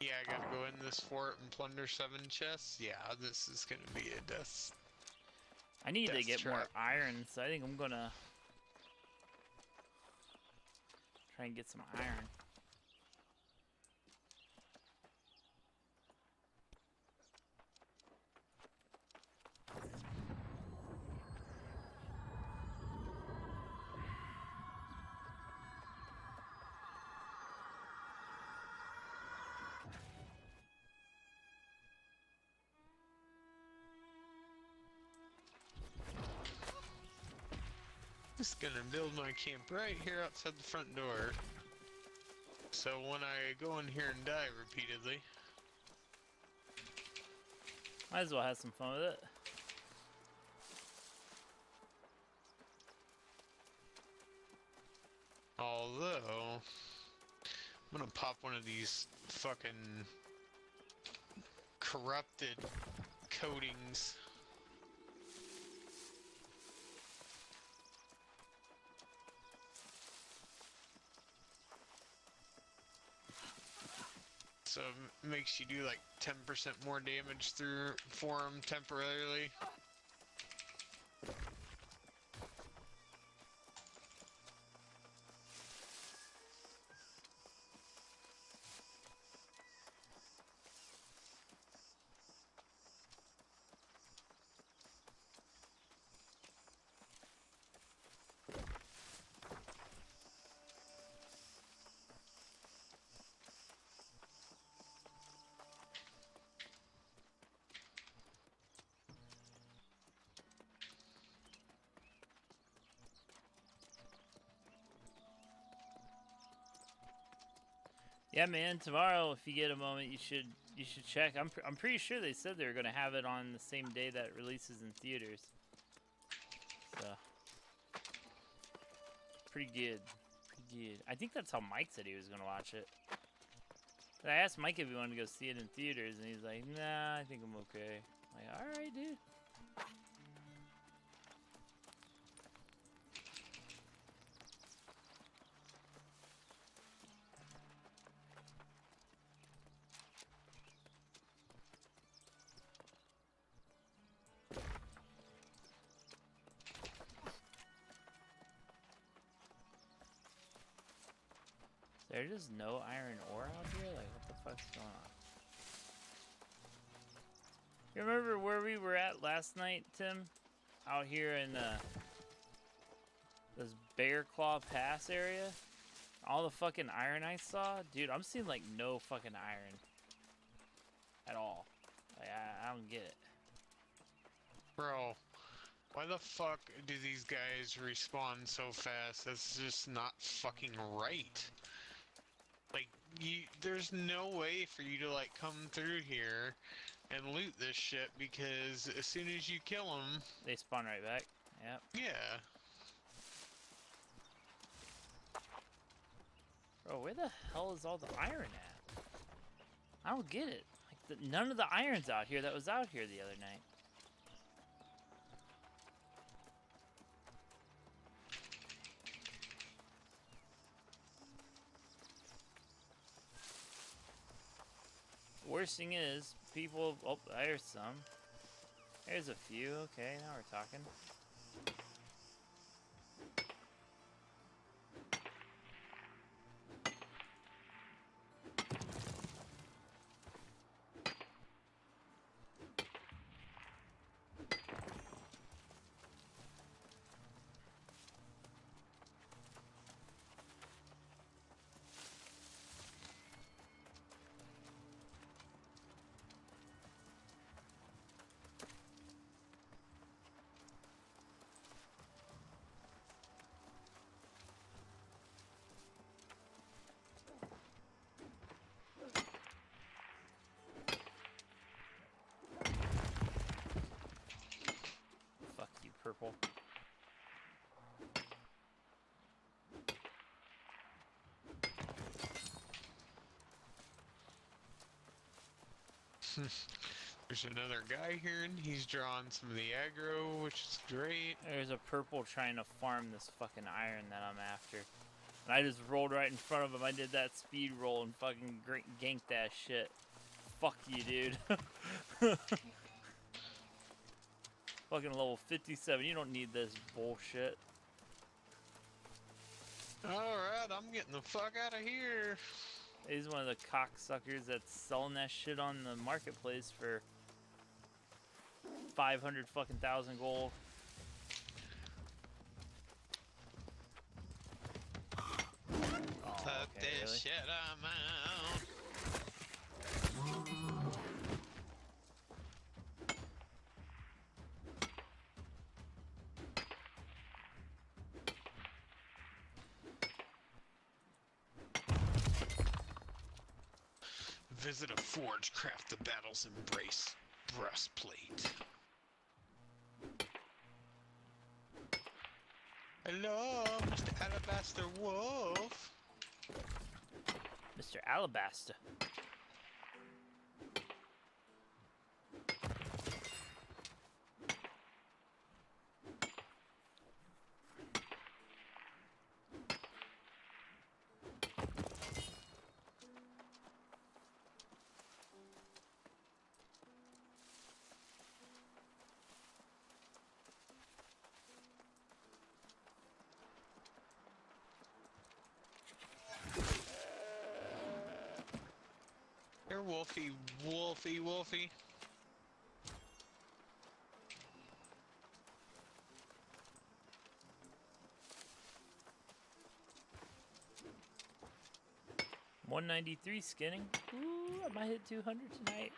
Yeah, I gotta go in this fort and plunder 7 chests. Yeah, this is gonna be a death. I need to get more Trap. iron, so I think I'm gonna try and get some iron. Just gonna build my camp right here outside the front door. So when I go in here and die repeatedly. Might as well have some fun with it. Although, I'm gonna pop one of these fucking corrupted coatings. So it makes you do like 10% more damage through for them temporarily. Yeah, man. Tomorrow, if you get a moment, you should check. I'm pretty sure they said they were gonna have it on the same day that it releases in theaters. So pretty good. Pretty good. I think that's how Mike said he was gonna watch it. But I asked Mike if he wanted to go see it in theaters, and he's like, "Nah, I think I'm okay." I'm like, all right, dude. There's just no iron ore out here? Like, what the fuck's going on? You remember where we were at last night, Tim? Out here in this Bear Claw Pass area? All the fucking iron I saw? Dude, I'm seeing like no fucking iron. At all. Like, I don't get it. Bro, why the fuck do these guys respawn so fast? That's just not fucking right. Like, there's no way for you to, like, come through here and loot this shit, because as soon as you kill them... They spawn right back. Yep. Yeah. Bro, where the hell is all the iron at? I don't get it. Like, none of the iron's out here that was out here the other night. Worst thing is, people... Oh, there's some. There's a few. Okay, now we're talking. Fuck you, purple. There's another guy here, and he's drawing some of the aggro, which is great. There's a purple trying to farm this fucking iron that I'm after. And I just rolled right in front of him. I did that speed roll and fucking ganked that shit. Fuck you, dude. Fucking level 57. You don't need this bullshit. Alright, I'm getting the fuck out of here. He's one of the cocksuckers that's selling that shit on the marketplace for 500 fucking thousand gold. Fuck okay, this really? shit, I'm out. Visit a forge, craft the battle's embrace. Breastplate. Hello, Mr. Alabaster Wolf. Mr. Alabaster. Here, Wolfie, Wolfie, Wolfie. $193 skinning. Ooh, I might hit 200 tonight.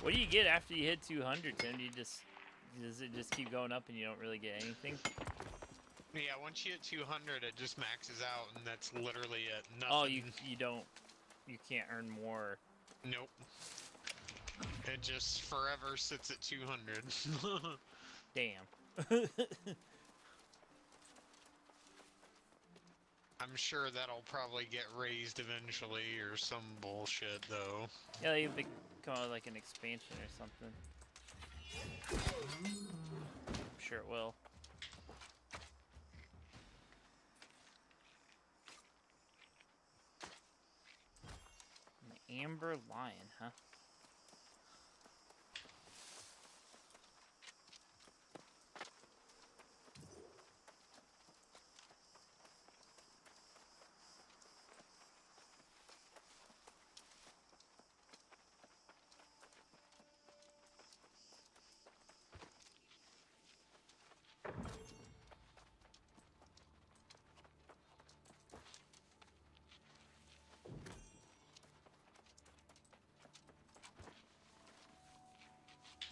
What do you get after you hit 200, Tim? Does it just keep going up and you don't really get anything? Yeah, once you hit 200, it just maxes out, and that's literally it. Nothing. Oh, you can't earn more. Nope. It just forever sits at 200. Damn. I'm sure that'll probably get raised eventually, or some bullshit, though. Yeah, they come out with like an expansion or something. I'm sure it will. An amber lion, huh?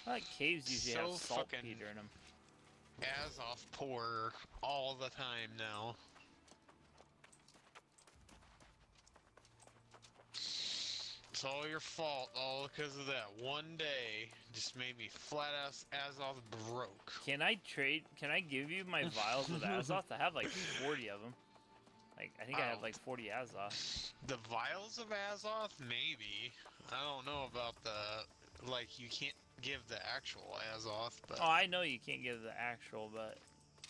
I like caves usually So have saltpeter in them. Azoth poor all the time now. It's all your fault, all because of that one day. Just made me flat ass Azoth broke. Can I give you my vials of Azoth? I have like 40 of them. Like, I think I have like 40 Azoth. The vials of Azoth? Maybe. I don't know about the... Like, you can't give the actual Azoth, but... Oh, I know you can't give the actual, but...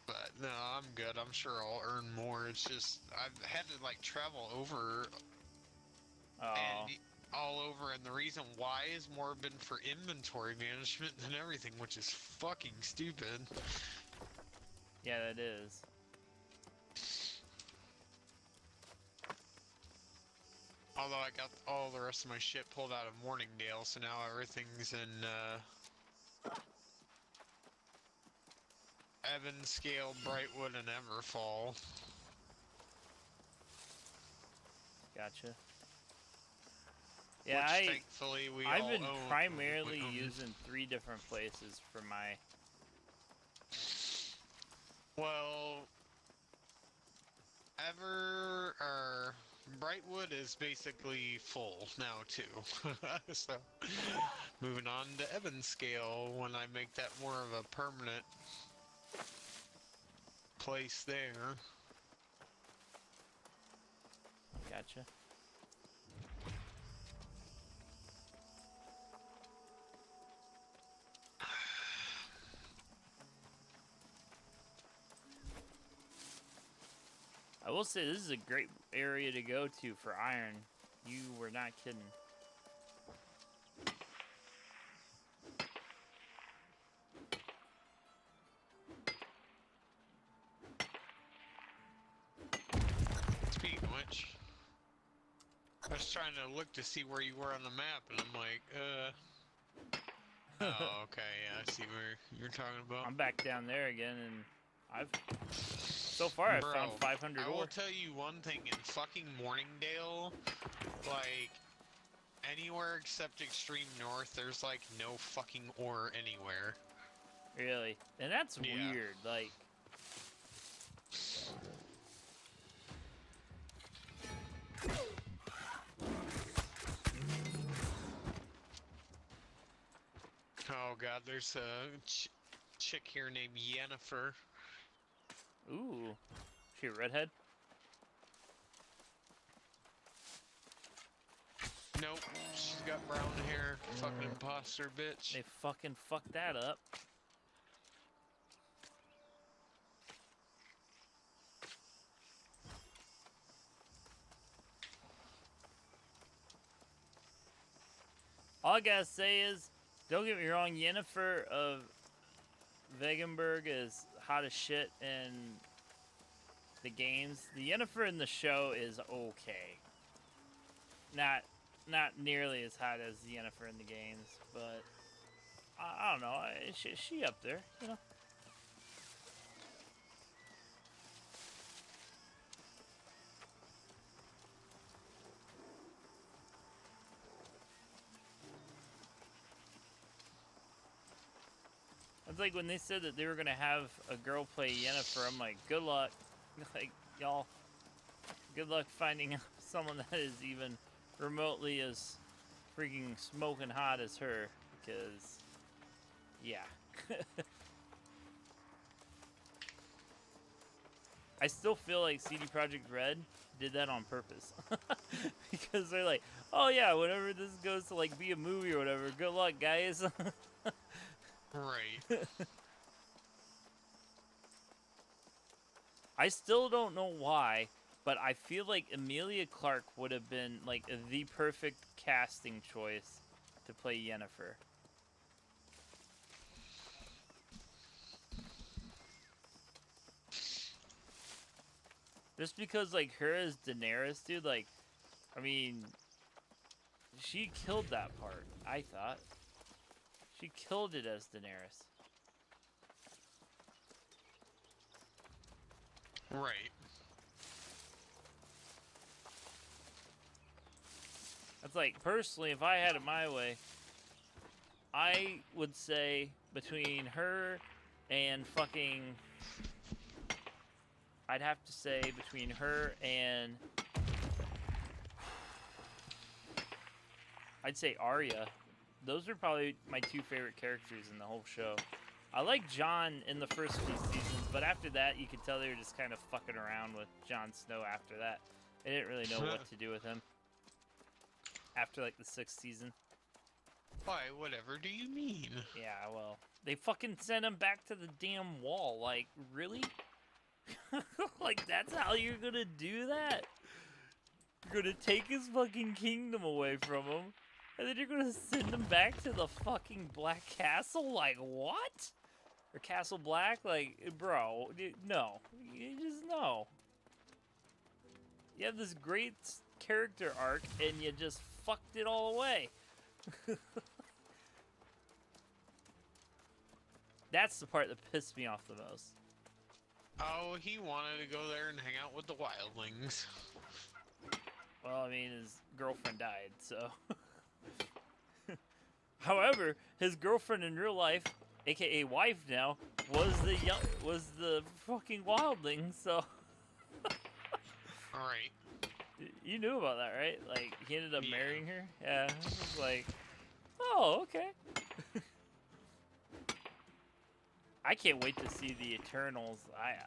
But, no, I'm good. I'm sure I'll earn more. It's just, I've had to, like, travel over... Oh. And all over, and the reason why is more been for inventory management than everything, which is fucking stupid. Yeah, that is. Although I got all the rest of my shit pulled out of Morningdale, so now everything's in, Evanscale, Brightwood, and Everfall. Gotcha. Yeah, Which, thankfully, I've been own. primarily using 3 different places for my... Well... Brightwood is basically full now, too. So, moving on to Evanscale when I make that more of a permanent place there. Gotcha. I will say this is a great area to go to for iron. You were not kidding. Speaking of which, I was trying to look to see where you were on the map, and I'm like, oh, okay, yeah, I see where you're talking about. I'm back down there again, and so far I've found 500 I ore. will tell you one thing, in fucking Morningdale, like, anywhere except extreme north, there's like no fucking ore anywhere. Really? And that's weird, like... Oh god, there's a chick here named Yennefer. Ooh. She a redhead? Nope, she's got brown hair. Fucking imposter, bitch. They fucking fucked that up. All I gotta say is, don't get me wrong, Yennefer of Vegenberg is hot as shit in the games. The Yennefer in the show is okay. Not nearly as hot as the Yennefer in the games, but I don't know. She up there, you know. It's like when they said that they were gonna have a girl play Yennefer. I'm like, good luck, like y'all. Good luck finding someone that is even remotely as freaking smoking hot as her, because yeah. I still feel like CD Projekt Red did that on purpose. Because they're like, oh yeah, whenever this goes to like be a movie or whatever, good luck guys. Right. I still don't know why, but I feel like Emilia Clarke would have been like the perfect casting choice to play Yennefer. Just because like her as Daenerys, dude, like, I mean, she killed that part, I thought. She killed it as Daenerys. Right. It's like, personally, if I had it my way, I would say between her and fucking... I'd have to say between her and... I'd say Arya. Those are probably my two favorite characters in the whole show. I like Jon in the first few seasons, but after that, you could tell they were just kind of fucking around with Jon Snow after that. They didn't really know what to do with him. After, like, the 6th season. Why, whatever do you mean? Yeah, well, they fucking sent him back to the damn wall. Like, really? Like, that's how you're gonna do that? You're gonna take his fucking kingdom away from him, and then you're gonna send him back to the fucking Black Castle? Like, what? Or Castle Black? Like, bro, no. You just no. You have this great character arc, and you just fucked it all away. That's the part that pissed me off the most. Oh, he wanted to go there and hang out with the wildlings. Well, I mean, his girlfriend died, so... However, his girlfriend in real life, aka wife now, was the fucking wildling, so... Alright. You knew about that, right? Like, he ended up marrying her? Yeah, it was like... Oh, okay. I can't wait to see the Eternals.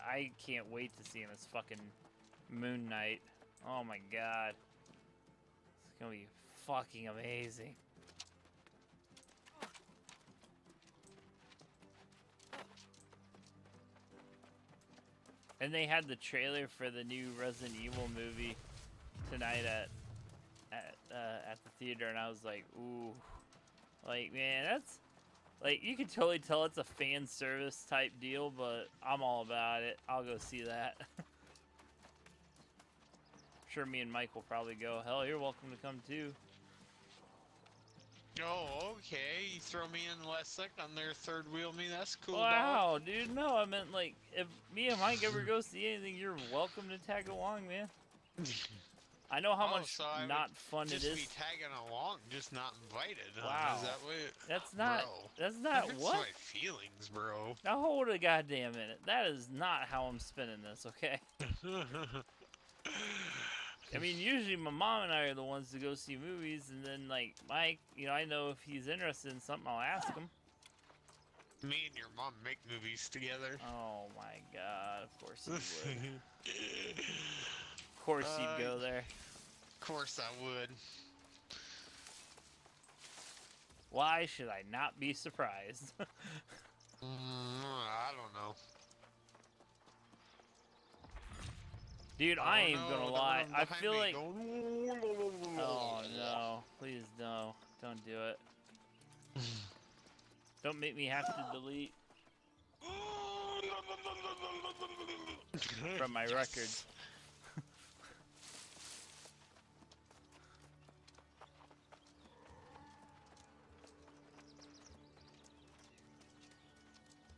I can't wait to see him as fucking Moon Knight. Oh my god. It's gonna be fucking amazing. And they had the trailer for the new Resident Evil movie tonight at the theater, and I was like, ooh, like, man, that's like, you can totally tell it's a fan service type deal, but I'm all about it. I'll go see that. Sure, me and Mike will probably go. Hell, you're welcome to come too. Oh, okay. You throw me in the last second on their third wheel me. That's cool. Wow, dude. No, I meant like if me and Mike ever go see anything, you're welcome to tag along, man. I know how much so I not fun it just is. be tagging along, just not invited. Wow. Is that what? That's not. Bro, That's not hurts what. my feelings, bro. Now hold a goddamn minute. That is not how I'm spinning this, okay? I mean, usually my mom and I are the ones to go see movies, and then like Mike, you know, I know if he's interested in something, I'll ask him. Me and your mom make movies together. Oh my god! Of course he would. Of course he'd go there. Of course I would. Why should I not be surprised? I don't know. Dude, I ain't gonna lie. I feel like. Going... Oh no! Please no! Don't do it. Don't make me have to delete from my records.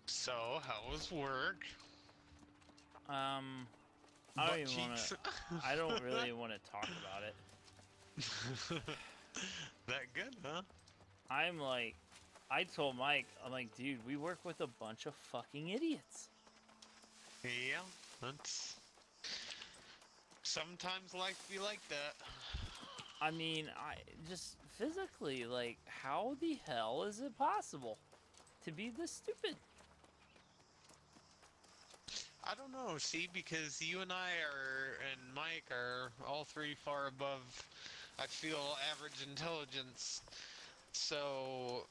So, how was work? I don't even want to. I don't really want to talk about it. That good, huh? I'm like, I told Mike, I'm like, dude, we work with a bunch of fucking idiots. Yeah, that's... Sometimes life be like that. I mean, I just physically, like, how the hell is it possible to be this stupid? I don't know, see, because you and I are, and Mike are all three far above, I feel, average intelligence. So,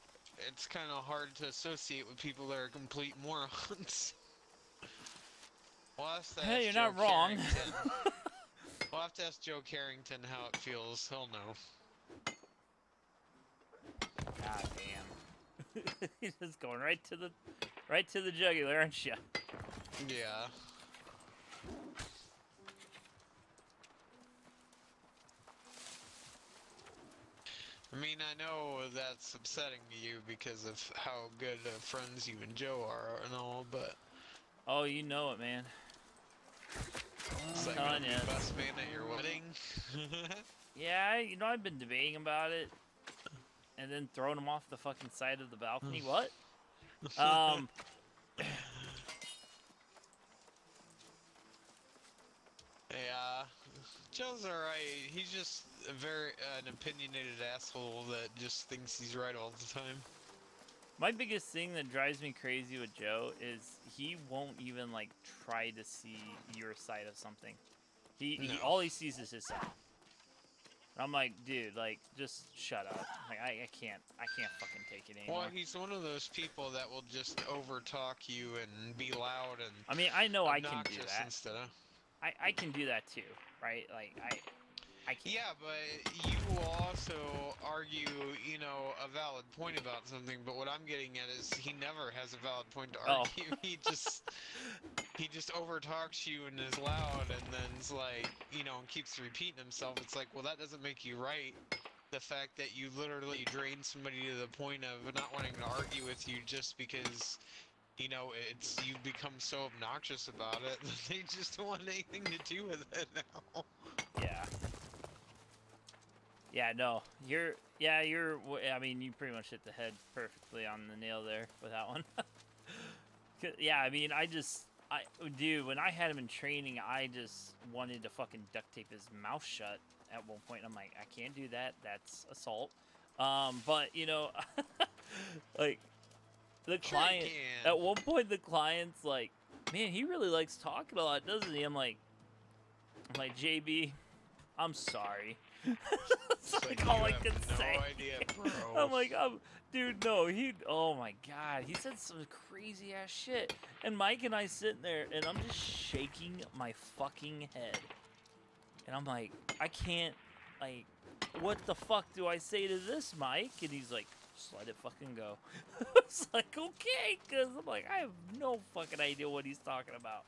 it's kind of hard to associate with people that are complete morons. We'll have to Hey, ask you're not Joe wrong. Carrington. We'll have to ask Joe Carrington how it feels. He'll know. God damn. He's just going right to the jugular, aren't you? Yeah. I mean, I know that's upsetting to you because of how good of friends you and Joe are and all, but... Oh, you know it, man. Is that telling gonna be ya. best man at your wedding? Yeah, you know, I've been debating about it, and then throwing him off the fucking side of the balcony. What? Yeah, Joe's alright. He's just an opinionated asshole that just thinks he's right all the time. My biggest thing that drives me crazy with Joe is he won't even like try to see your side of something. He all he sees is his side. And I'm like, dude, like, just shut up. Like, I can't fucking take it anymore. Well, he's one of those people that will just overtalk you and be loud and I mean, I know I can do that. Instead of... I can do that too, right? Like, I can. Yeah, but you will also argue, you know, a valid point about something, but what I'm getting at is he never has a valid point to argue. Oh. He just overtalks you and is loud and then is like, you know, and keeps repeating himself. It's like, well, that doesn't make you right. The fact that you literally drain somebody to the point of not wanting to argue with you just because, you know, you've become so obnoxious about it that they just don't want anything to do with it now. Yeah. Yeah, no, I mean, you pretty much hit the head perfectly on the nail there with that one. Yeah, I mean, dude, when I had him in training, I just wanted to fucking duct tape his mouth shut at one point. I'm like, I can't do that. That's assault. But, you know, like, the client, at one point, the client's like, man, he really likes talking a lot, doesn't he? I'm like, JB, I'm sorry. That's like all I can say. No idea, bro. I'm like, dude, no, oh my god, he said some crazy ass shit. And Mike and I sitting there, and I'm just shaking my fucking head. And I'm like, I can't, like, what the fuck do I say to this, Mike? And he's like, just let it fucking go. It's like, okay, because I'm like, I have no fucking idea what he's talking about.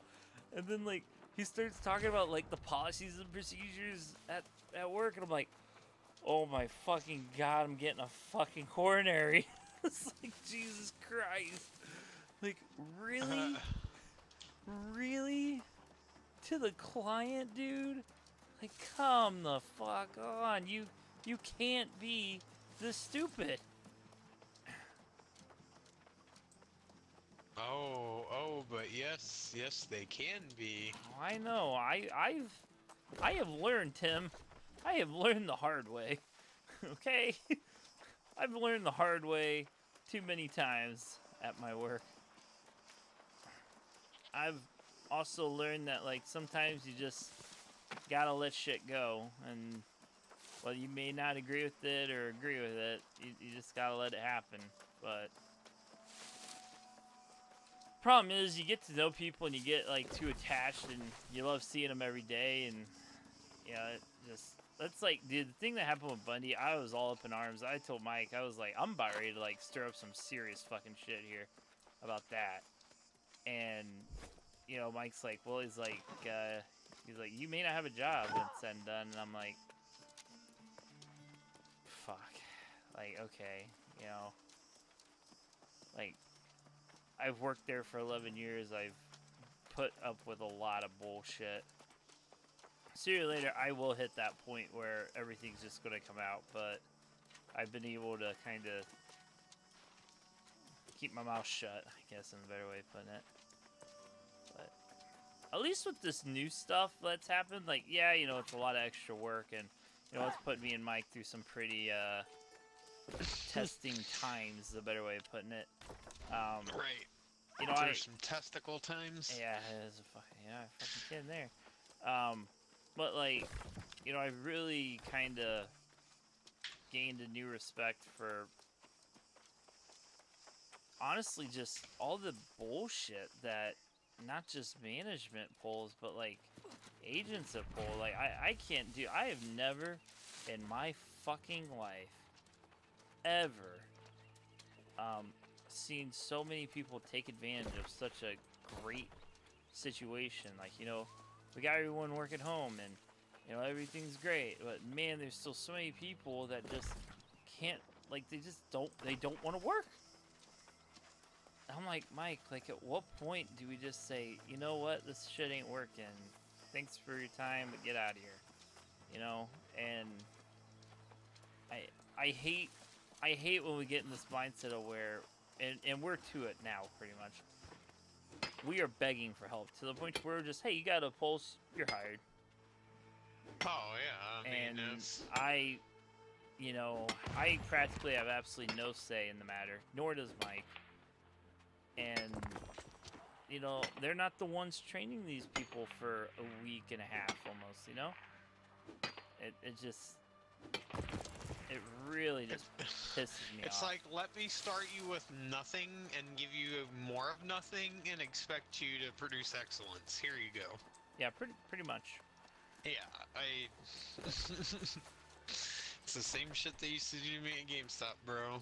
And then, like, he starts talking about, like, the policies and procedures at work, and I'm like, oh my fucking god, I'm getting a fucking coronary. It's like, Jesus Christ. Like, really? Really? To the client, dude? Like, come the fuck on. You can't be this stupid. Oh, but yes, they can be. Oh, I know. I have learned, Tim. I have learned the hard way. Okay? I've learned the hard way too many times at my work. I've also learned that, like, sometimes you just gotta let shit go, and well, you may not agree with it or agree with it, you just gotta let it happen. But problem is, you get to know people and you get, like, too attached, and you love seeing them every day, and yeah, it just, that's like, dude, the thing that happened with Bundy, I was all up in arms. I told Mike, I was like, I'm about ready to, like, stir up some serious fucking shit here about that. And you know, Mike's like, well, he's like, you may not have a job when it's said and done. And I'm like, fuck. Like, okay, you know. Like, I've worked there for 11 years. I've put up with a lot of bullshit. Sooner or later, I will hit that point where everything's just going to come out. But I've been able to kind of keep my mouth shut, I guess, is a better way of putting it. But at least with this new stuff that's happened, like, yeah, you know, it's a lot of extra work, and, you know, it's put me and Mike through some pretty, testing times, is a better way of putting it. Right. You know, there's some testicle times. Yeah, there's a fucking kid in there. But, like, you know, I've really kind of gained a new respect for, honestly, just all the bullshit that not just management pulls, but, like, agents that pull. Like, I can't do, I have never in my fucking life ever seen so many people take advantage of such a great situation. Like, you know, we got everyone working home, and, you know, everything's great, but man, there's still so many people that just can't, like, they don't want to work. I'm like, Mike, like, at what point do we just say, you know what, this shit ain't working, thanks for your time, but get out of here, you know? And I hate when we get in this mindset of where, and we're to it now, pretty much, we are begging for help, to the point where we're just, hey, you got a pulse, you're hired. Oh, yeah, I mean, and you know, I practically have absolutely no say in the matter, nor does Mike. And, you know, they're not the ones training these people for a week and a half, almost, you know? It really just pisses me off. It's like, let me start you with nothing and give you more of nothing and expect you to produce excellence. Here you go. Yeah, pretty much. Yeah, it's the same shit they used to do to me at GameStop, bro.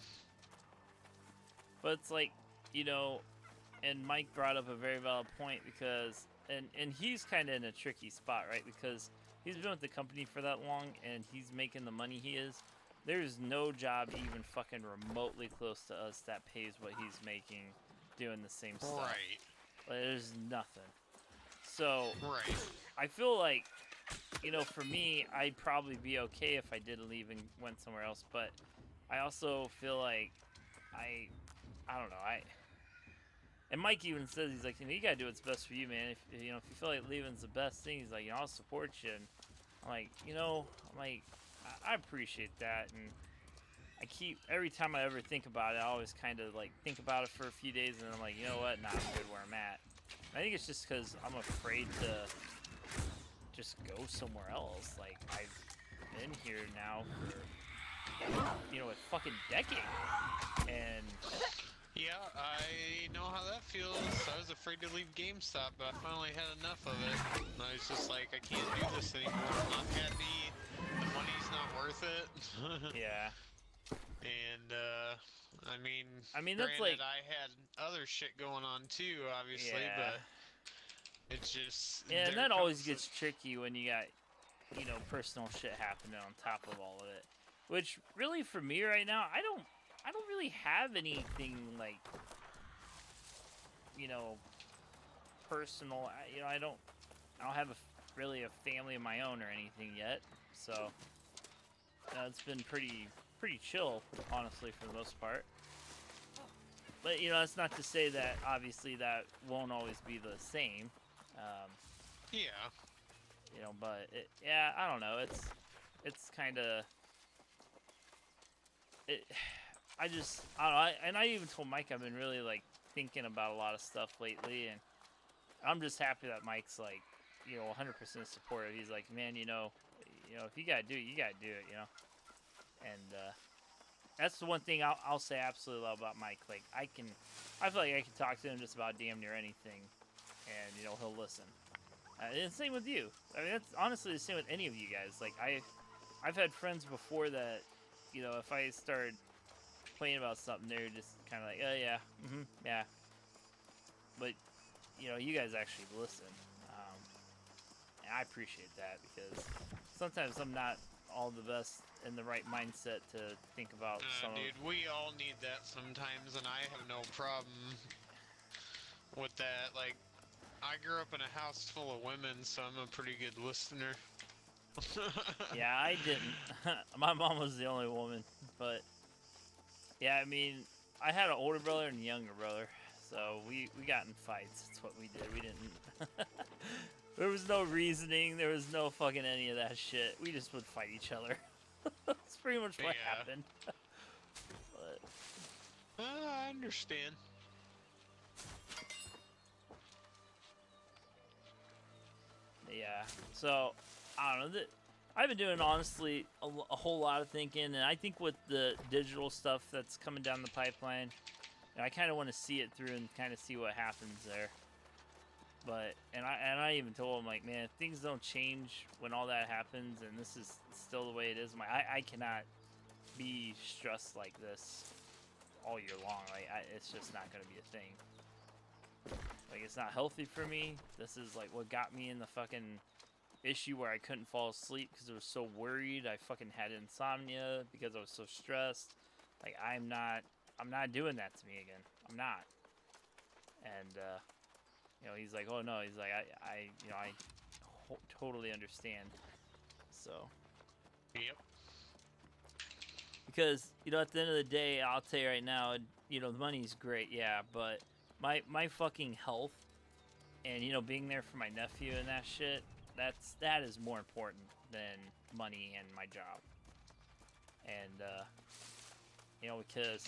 But it's like, you know, and Mike brought up a very valid point, because, and he's kind of in a tricky spot, right? Because he's been with the company for that long, and he's making the money he is. There's no job even fucking remotely close to us that pays what he's making doing the same stuff. Right. Like, there's nothing. So, right. I feel like, you know, for me, I'd probably be okay if I did leave and went somewhere else, but I also feel like I don't know, and Mike even says, he's like, you know, you gotta do what's best for you, man. If you know, if you feel like leaving's the best thing, he's like, you know, I'll support you. And I'm like, you know, I appreciate that, and I keep, every time I ever think about it, I always kind of like think about it for a few days, and I'm like, you know what, nah, I'm good where I'm at. And I think it's just because I'm afraid to just go somewhere else. Like, I've been here now for, you know, a fucking decade. And Yeah, I know how that feels. I was afraid to leave GameStop, but I finally had enough of it. And I was just like, I can't do this anymore. I'm not happy. The money's not worth it. yeah. And, I mean, that's granted, like, I had other shit going on too, obviously, yeah. but it's just, Yeah, and there that always comes gets tricky when you got, you know, personal shit happening on top of all of it. Which, really, for me right now, I don't really have anything, like, you know, personal. You know, I don't have really a family of my own or anything yet. So, it's been pretty chill, honestly, for the most part. But, you know, that's not to say that, obviously, that won't always be the same. yeah. You know, but, yeah, I don't know. It's kind of... I don't know. And I even told Mike I've been really, like, thinking about a lot of stuff lately. And I'm just happy that Mike's, like, you know, 100% supportive. He's like, man, you know, if you got to do it, you got to do it, you know? And, that's the one thing I'll say absolutely love about Mike. Like, I feel like I can talk to him just about damn near anything, and, you know, he'll listen. And the same with you. I mean, that's honestly the same with any of you guys. Like, I've had friends before that, you know, if I start complaining about something, they're just kind of like, oh, yeah, yeah. But, you know, you guys actually listen. And I appreciate that, because sometimes I'm not all the best in the right mindset to think about Dude, we all need that sometimes, and I have no problem with that. Like, I grew up in a house full of women, so I'm a pretty good listener. Yeah, I didn't. My mom was the only woman, but yeah, I mean, I had an older brother and a younger brother, so we got in fights. That's what we did. We didn't. There was no reasoning. There was no fucking any of that shit. We just would fight each other. That's pretty much what happened. But I understand. yeah, so I don't know. I've been doing honestly a whole lot of thinking, and I think with the digital stuff that's coming down the pipeline, I kind of want to see it through and kind of see what happens there. But and I even told him, like, man, if things don't change when all that happens, and this is still the way it is, I cannot be stressed like this all year long. Like, it's just not gonna be a thing. Like, it's not healthy for me. This is like what got me in the fucking issue where I couldn't fall asleep because I was so worried. I fucking had insomnia because I was so stressed. Like, I'm not doing that to me again. I'm not. And you know, he's like, oh no, he's like, I totally understand. So. Yep. Because, you know, at the end of the day, I'll tell you right now, you know, the money's great, yeah, but my fucking health and, you know, being there for my nephew and that shit, that is more important than money and my job. And, you know, because,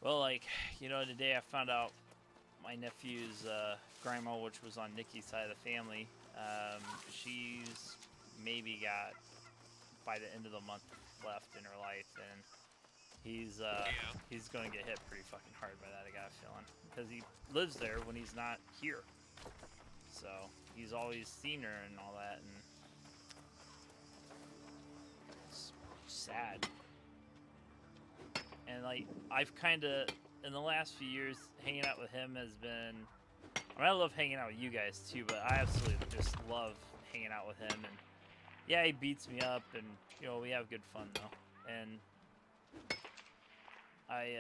well, like, you know, today I found out my nephew's grandma, which was on Nikki's side of the family, she's maybe got, by the end of the month, left in her life, and he's gonna get hit pretty fucking hard by that, I got a feeling, because he lives there when he's not here, so he's always seen her and all that, and it's sad. And like, I've kind of, in the last few years, hanging out with him has been, I mean, I love hanging out with you guys too, but I absolutely just love hanging out with him. And yeah, he beats me up, and, you know, we have good fun though. And I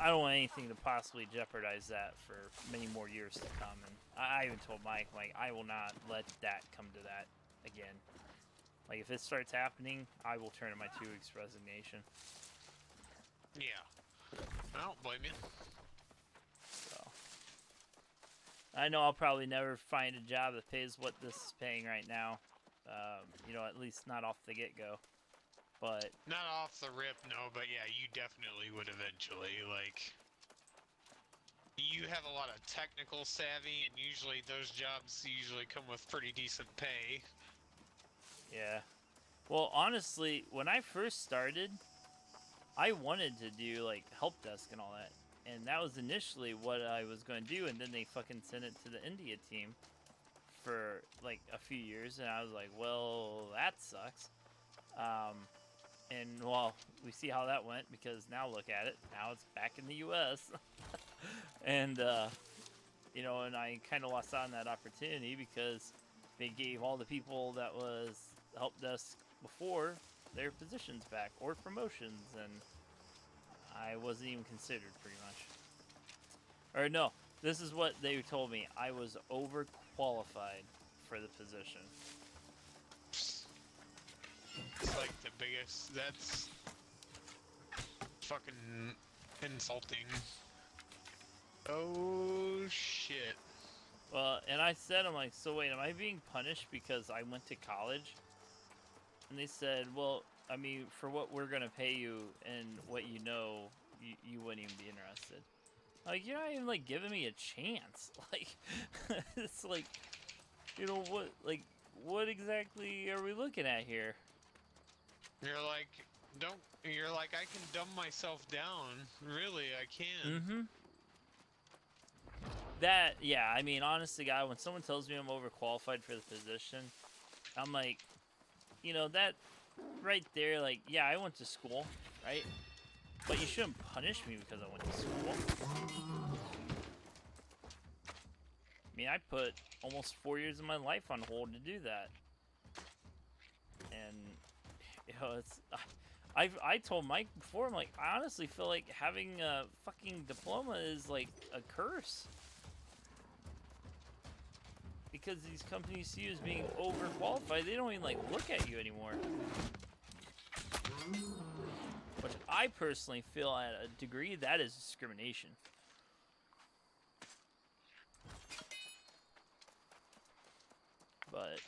don't want anything to possibly jeopardize that for many more years to come. And I even told Mike, like, I will not let that come to that again. Like, if it starts happening, I will turn in my 2 weeks resignation. Yeah. I don't blame you. So I know I'll probably never find a job that pays what this is paying right now. You know, at least not off the get-go. But not off the rip, no, but yeah, you definitely would eventually, like, you have a lot of technical savvy, and usually those jobs usually come with pretty decent pay. Yeah. Well, honestly, when I first started, I wanted to do like help desk and all that, and that was initially what I was going to do. And then they fucking sent it to the India team for like a few years, and I was like, well, that sucks. And well, we see how that went because now look at it. Now it's back in the U.S. and you know, and I kind of lost out on that opportunity because they gave all the people that was help desk before their positions back or promotions, and I wasn't even considered pretty much. Or no, this is what they told me. I was overqualified for the position. It's like the biggest. That's fucking insulting. Oh shit. Well, and I said, I'm like, so wait, am I being punished because I went to college? And they said, well, I mean, for what we're gonna pay you and what you know, you wouldn't even be interested. Like, you're not even like giving me a chance. Like, it's like, you know what? Like, what exactly are we looking at here? You're like, don't. You're like, I can dumb myself down. Really, I can. Mm-hmm. That, yeah, I mean, honestly, God, when someone tells me I'm overqualified for the position, I'm like, you know, that right there, like, yeah, I went to school, right? But you shouldn't punish me because I went to school. I mean, I put almost 4 years of my life on hold to do that. And, you know, it's... I told Mike before, I'm like, I honestly feel like having a fucking diploma is like a curse. Because these companies see you as being overqualified, they don't even like look at you anymore. Which I personally feel at a degree that is discrimination. But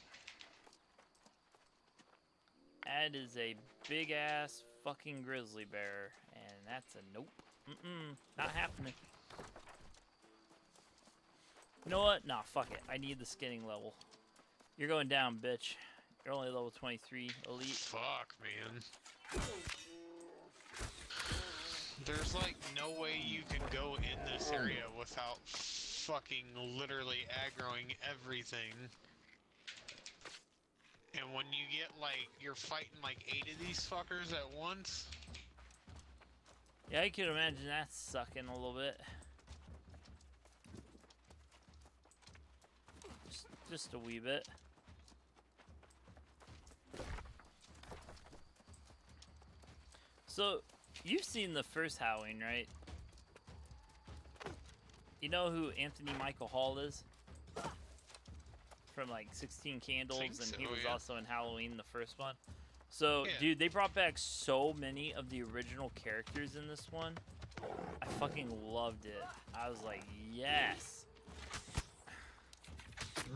Ed is a big ass fucking grizzly bear, and that's a nope. Not happening. You know what? Nah, fuck it. I need the skinning level. You're going down, bitch. You're only level 23 elite. Fuck, man. There's like no way you can go in this area without fucking literally aggroing everything. And when you get like, you're fighting like 8 of these fuckers at once. Yeah, I could imagine that sucking a little bit. Just a wee bit. So, you've seen the first Halloween, right? You know who Anthony Michael Hall is? From like 16 Candles, and he was also in Halloween, the first one. So, yeah. Dude, they brought back so many of the original characters in this one. I fucking loved it. I was like, yes.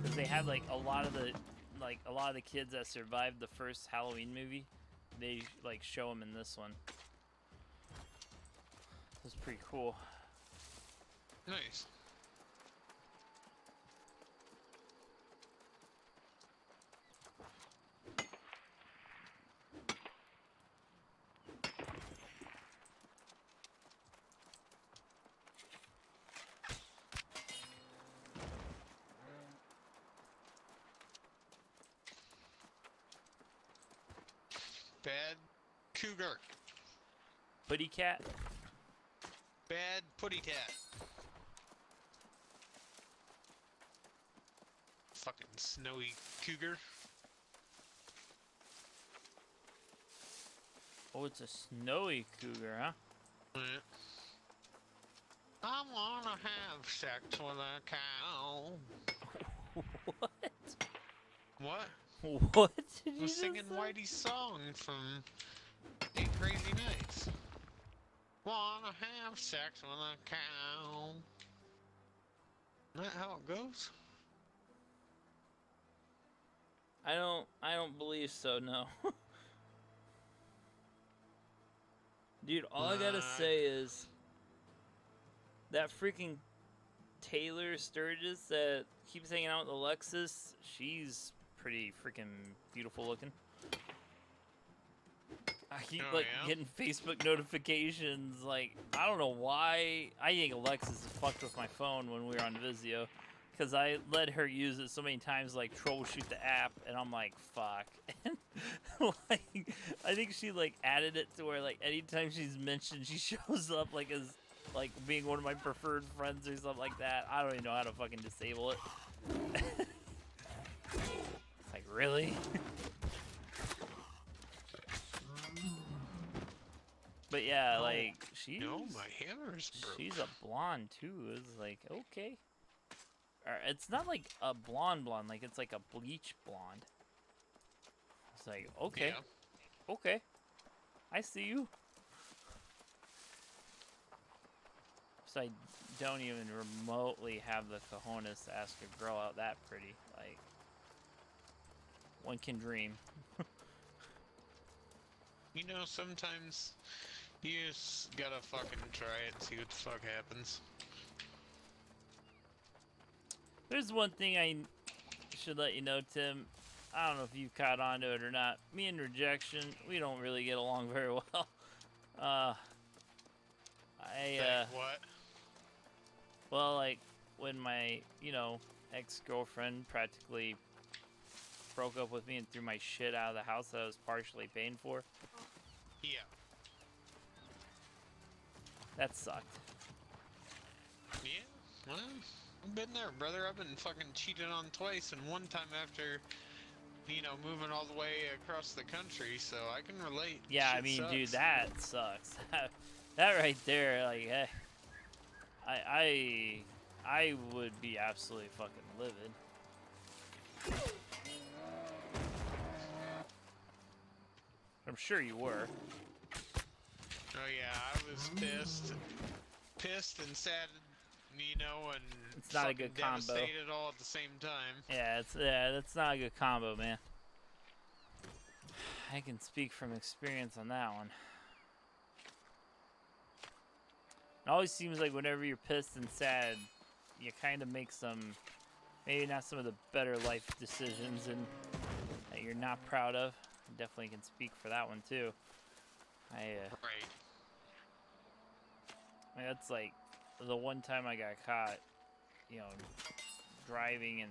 Because they had like a lot of the kids that survived the first Halloween movie. They like show them in this one. It was pretty cool. Nice. Bad cougar. Putty cat. Bad putty cat. Fucking snowy cougar. Oh, it's a snowy cougar, huh? Yeah. I wanna have sex with a cow. What? What? What did you I'm just singing say? Whitey's song from 8 Crazy Nights. Wanna have sex with a cow. Isn't that how it goes? I don't believe so, no. Dude, all I gotta say is that freaking Taylor Sturgis that keeps hanging out with Alexis, she's pretty freaking beautiful looking. I keep getting Facebook notifications. Like, I don't know why. I think Alexis fucked with my phone when we were on Vizio, because I let her use it so many times, like troubleshoot the app, and I'm like, fuck. And like, I think she like added it to where like anytime she's mentioned, she shows up like as like being one of my preferred friends or something like that. I don't even know how to fucking disable it. It's like, really? But yeah, like she's my hammer's broke. She's a blonde too. It's like, okay. It's not like a blonde, like it's like a bleach blonde. It's like, okay, yeah. Okay, I see you. So I don't even remotely have the cojones to ask a girl out that pretty. Like, one can dream. You know, sometimes you just gotta fucking try it and see what the fuck happens. There's one thing I should let you know, Tim. I don't know if you've caught on to it or not. Me and Rejection, we don't really get along very well. What? Well, like, when my, ex-girlfriend practically broke up with me and threw my shit out of the house that I was partially paying for. Yeah. That sucked. Yeah, well, I've been there, brother. I've been fucking cheated on twice, and one time after, moving all the way across the country, so I can relate. Yeah, Shit I mean, sucks. dude, that sucks. That right there, like, I would be absolutely fucking livid. I'm sure you were. Oh yeah, I was pissed and sad, and it's not a good combo. Devastated all at the same time. Yeah, that's not a good combo, man. I can speak from experience on that one. It always seems like whenever you're pissed and sad, you kind of make maybe not some of the better life decisions and that you're not proud of. I definitely can speak for that one too. Right. That's like the one time I got caught, driving, and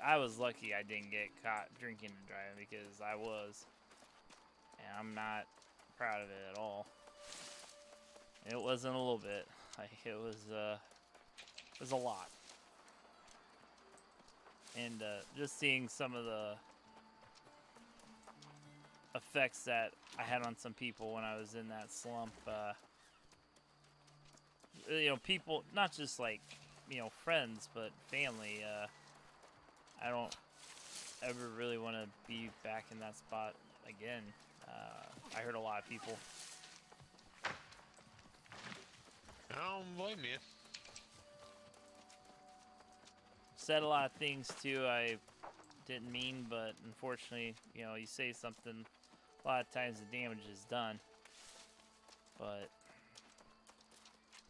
I was lucky I didn't get caught drinking and driving, because I was, and I'm not proud of it at all. It wasn't a little bit. Like, it was a lot. And just seeing some of the effects that I had on some people when I was in that slump. People, not just like, friends, but family. I don't ever really want to be back in that spot again. I hurt a lot of people. I don't blame you. Said a lot of things too I didn't mean, but unfortunately, you say something, a lot of times the damage is done. But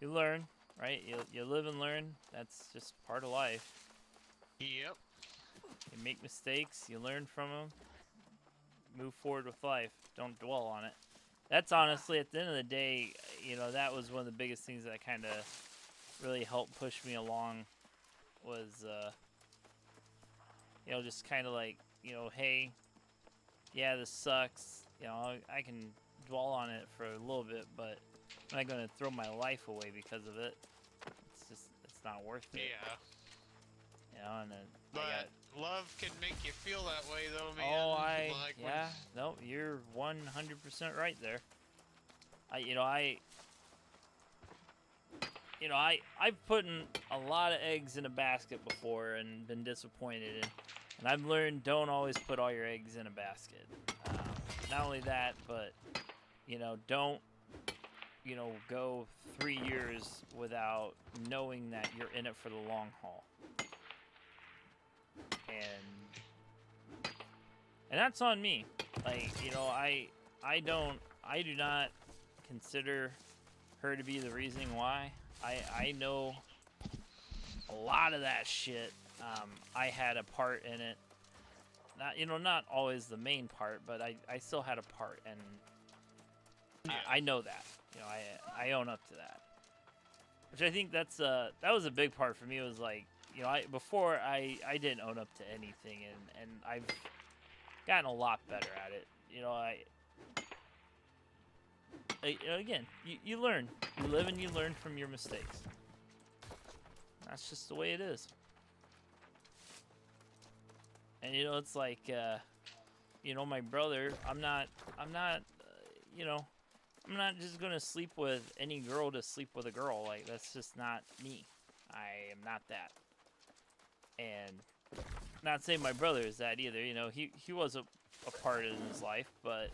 you learn, right? You live and learn. That's just part of life. Yep. You make mistakes, you learn from them, move forward with life. Don't dwell on it. That's honestly, at the end of the day, that was one of the biggest things that kind of really helped push me along, was, just kind of like, hey, yeah, this sucks. I can dwell on it for a little bit, but I'm not going to throw my life away because of it. It's not worth it. Yeah. And then but love can make you feel that way, though, man. No, you're 100% right there. I've put in a lot of eggs in a basket before and been disappointed, and I've learned, don't always put all your eggs in a basket. Not only that, but don't go 3 years without knowing that you're in it for the long haul. And that's on me. Like, I do not consider her to be the reasoning why. I know a lot of that shit, I had a part in it. Not, not always the main part, but I still had a part, and Yeah. I know that. I own up to that. Which I think that was a big part for me. Was like, before I didn't own up to anything, and I've gotten a lot better at it. Again, you learn. You live and you learn from your mistakes. That's just the way it is. And it's like, my brother. I'm not just gonna sleep with any girl to sleep with a girl. Like, that's just not me. I am not that. And not saying my brother is that either. He was a part in his life, but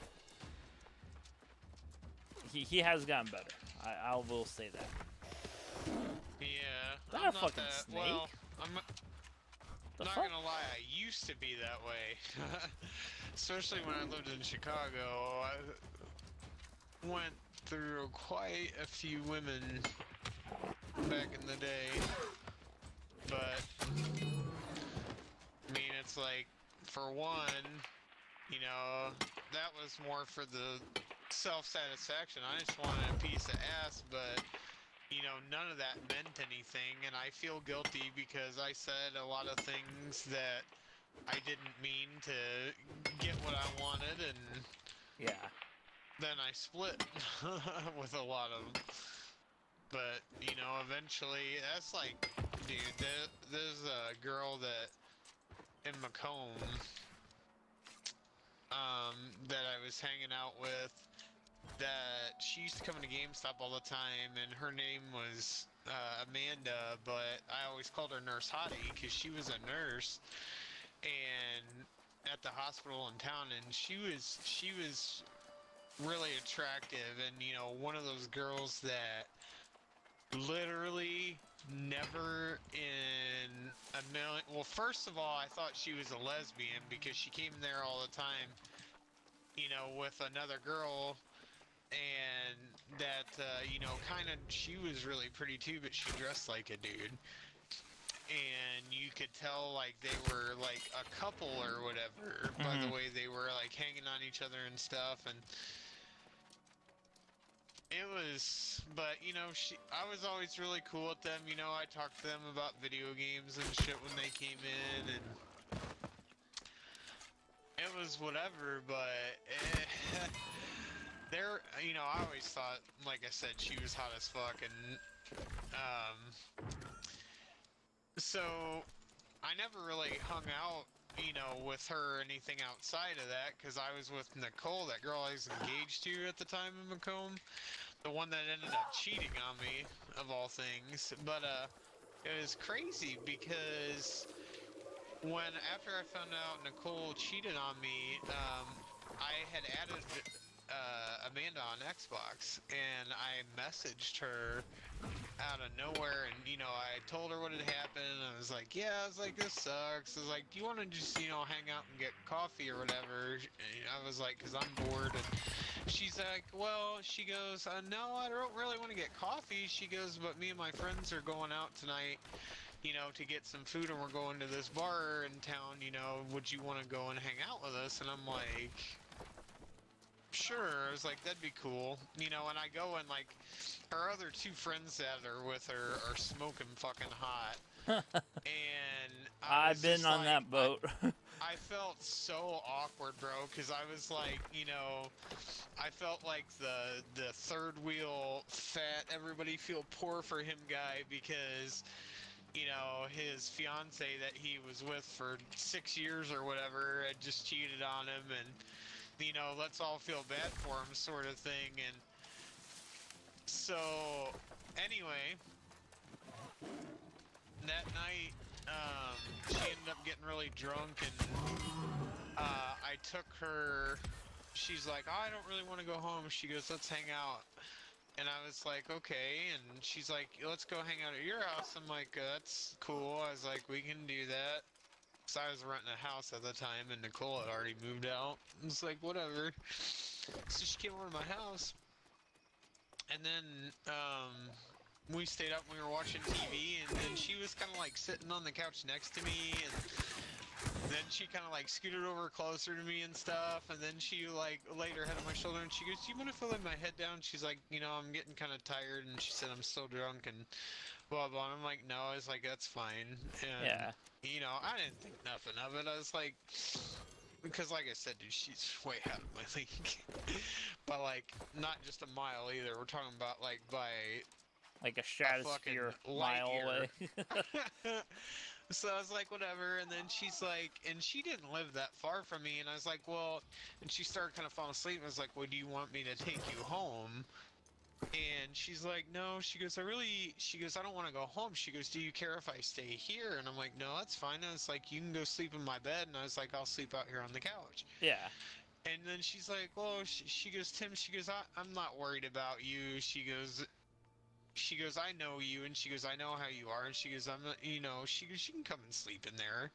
he has gotten better. I will say that. Yeah. Not I'm a not fucking that, snake. well, I'm The not fuck? gonna lie, I used to be that way. Especially when I lived in Chicago. I went through quite a few women back in the day. But, I mean, it's like, for one, that was more for the self-satisfaction. I just wanted a piece of ass, but none of that meant anything, and I feel guilty because I said a lot of things that I didn't mean to get what I wanted, and Yeah. then I split with a lot of them. But, eventually, that's like, dude, there's a girl that in Macomb, that I was hanging out with, that she used to come into GameStop all the time, and her name was Amanda, but I always called her Nurse Hottie because she was a nurse and at the hospital in town, and she was really attractive, and one of those girls that literally never in a million. Well, first of all, I thought she was a lesbian because she came there all the time, with another girl. And that, kind of, she was really pretty too, but she dressed like a dude. And you could tell, like, they were, like, a couple or whatever by the way they were, like, hanging on each other and stuff. And it was, but, I was always really cool with them. I talked to them about video games and shit when they came in, and it was whatever, but I always thought, like I said, she was hot as fuck, and, so, I never really hung out, with her or anything outside of that, because I was with Nicole, that girl I was engaged to at the time in Macomb, the one that ended up cheating on me, of all things, but, it was crazy, because after I found out Nicole cheated on me, I had added Amanda on Xbox, and I messaged her out of nowhere, and I told her what had happened, and I was like, this sucks. I was like, do you want to just hang out and get coffee or whatever? And I was like, because I'm bored, and she's like, well, she goes, no, I don't really want to get coffee. She goes, but me and my friends are going out tonight, to get some food, and we're going to this bar in town, would you want to go and hang out with us? And I'm like, sure. I was like, that'd be cool. And I go, and like, her other two friends that are with her are smoking fucking hot. And I've been on that boat. I felt so awkward, bro, because I was like, I felt like the third wheel fat, everybody feel poor for him guy, because his fiance that he was with for 6 years or whatever had just cheated on him, and let's all feel bad for him, sort of thing. And so anyway, that night, she ended up getting really drunk, and I took her. She's like, oh, I don't really want to go home. She goes, let's hang out. And I was like, okay. And she's like, let's go hang out at your house. I'm like, that's cool. I was like, we can do that. So I was renting a house at the time, and Nicole had already moved out. I was like, whatever. So she came over to my house. And then, we stayed up and we were watching TV, and then she was kind of like sitting on the couch next to me, and then she kind of like scooted over closer to me and stuff, and then she like laid her head on my shoulder and she goes, "Do you want to lay my head down?" She's like, "You know, I'm getting kind of tired," and she said, "I'm still drunk," and blah blah. And I'm like, "No," I was like, "That's fine." And Yeah. you know, I didn't think nothing of it. I was like, because like I said, dude, she's way out of my league. But like, not just a mile either. We're talking about like by Like a a fucking stratosphere light mile away. year. So I was like, whatever. And then she's like, and she didn't live that far from me. And I was like, well, and she started kind of falling asleep. And I was like, well, do you want me to take you home? And she's like, no. She goes, she goes, I don't want to go home. She goes, do you care if I stay here? And I'm like, no, that's fine. I was like, you can go sleep in my bed. And I was like, I'll sleep out here on the couch. Yeah. And then she's like, well, she goes, Tim, she goes, I'm not worried about you. She goes, I know you, and she goes, I know how you are, and she goes, I'm, you know, she goes, you can come and sleep in there.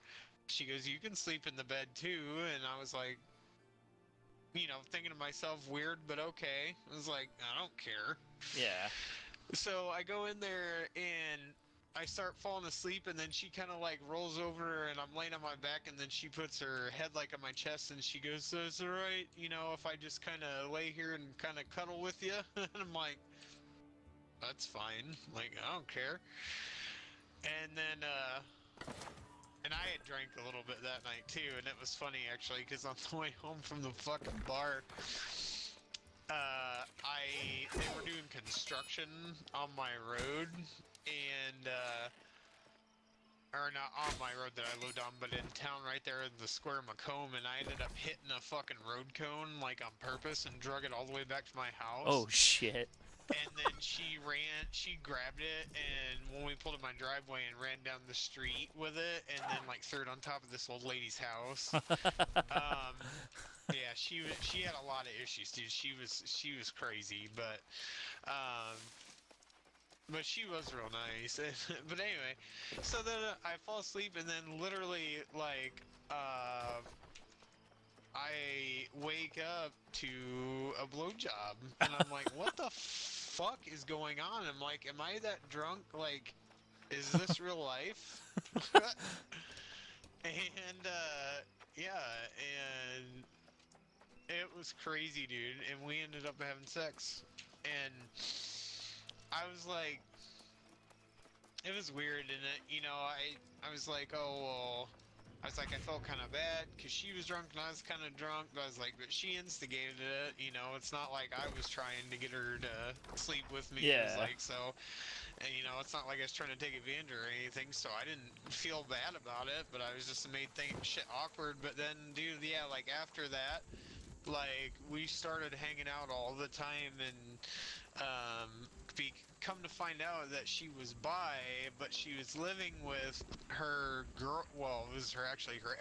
She goes, you can sleep in the bed too, and I was like, you know, thinking to myself, weird, but okay. I was like, I don't care. Yeah. So I go in there, and I start falling asleep, and then she kind of like rolls over, and I'm laying on my back, and then she puts her head like on my chest, and she goes, so is it alright, you know, if I just kind of lay here and kind of cuddle with you? And I'm like, that's fine. Like, I don't care. And then, and I had drank a little bit that night too, and it was funny actually, because on the way home from the fucking bar, they were doing construction on my road, and, or not on my road that I lived on, but in town right there in the square of Macomb, and I ended up hitting a fucking road cone, like, on purpose, and drug it all the way back to my house. Oh, shit. And then she grabbed it, and when we pulled in my driveway and ran down the street with it, and then like threw it on top of this old lady's house. Yeah, she had a lot of issues, dude. She was crazy, but she was real nice. But anyway, so then I fall asleep, and then literally like I wake up to a blowjob, and I'm like, what the fuck is going on? I'm like, am I that drunk? Like, is this real life? And, yeah, and it was crazy, dude, and we ended up having sex, and I was like, it was weird, and you know, I was like, oh, well, I was like, I felt kind of bad because she was drunk and I was kind of drunk, but I was like, but she instigated it, you know, it's not like I was trying to get her to sleep with me. Yeah. It was like, so, and you know, it's not like I was trying to take advantage or anything, so I didn't feel bad about it, but I was just made things shit awkward. But then, dude, yeah, like after that, like we started hanging out all the time, and come to find out that she was bi, but she was living with her girl. Well, it was her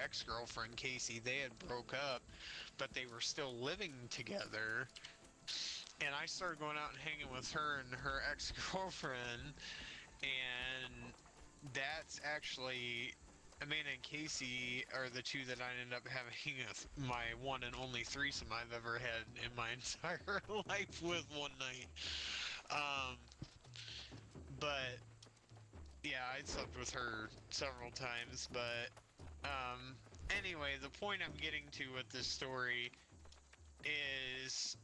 ex-girlfriend Casey. They had broke up, but they were still living together. And I started going out and hanging with her and her ex-girlfriend, and that's actually, Amanda and Casey are the two that I ended up having my one and only threesome I've ever had in my entire life with one night. But yeah, I slept with her several times, but anyway, the point I'm getting to with this story is,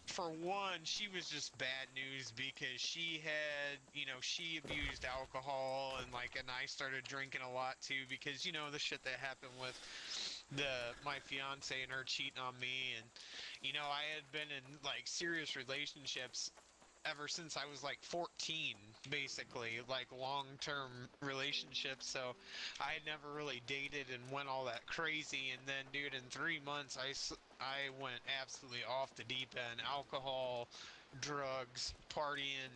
for one, she was just bad news because she had, you know, she abused alcohol, and I started drinking a lot too, because, you know, the shit that happened with my fiance and her cheating on me, and, you know, I had been in like serious relationships ever since I was like 14, basically, like long-term relationships, so I had never really dated and went all that crazy. And then, dude, in 3 months, I went absolutely off the deep end. Alcohol, drugs, partying,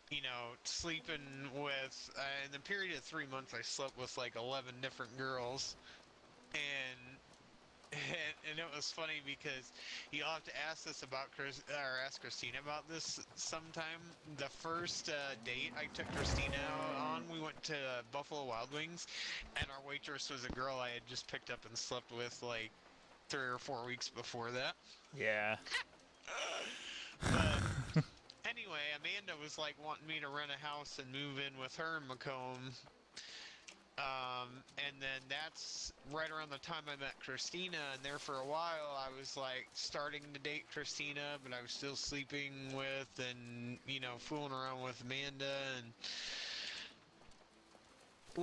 you know, sleeping with, in the period of 3 months, I slept with like 11 different girls, and it was funny because you'll have to ask this about ask Christina about this sometime. The first date I took Christina on, we went to Buffalo Wild Wings, and our waitress was a girl I had just picked up and slept with like 3 or 4 weeks before that. Yeah. But anyway, anyway, Amanda was like wanting me to rent a house and move in with her in Macomb. And then that's right around the time I met Christina, and there for a while I was like starting to date Christina, but I was still sleeping with and, you know, fooling around with Amanda. And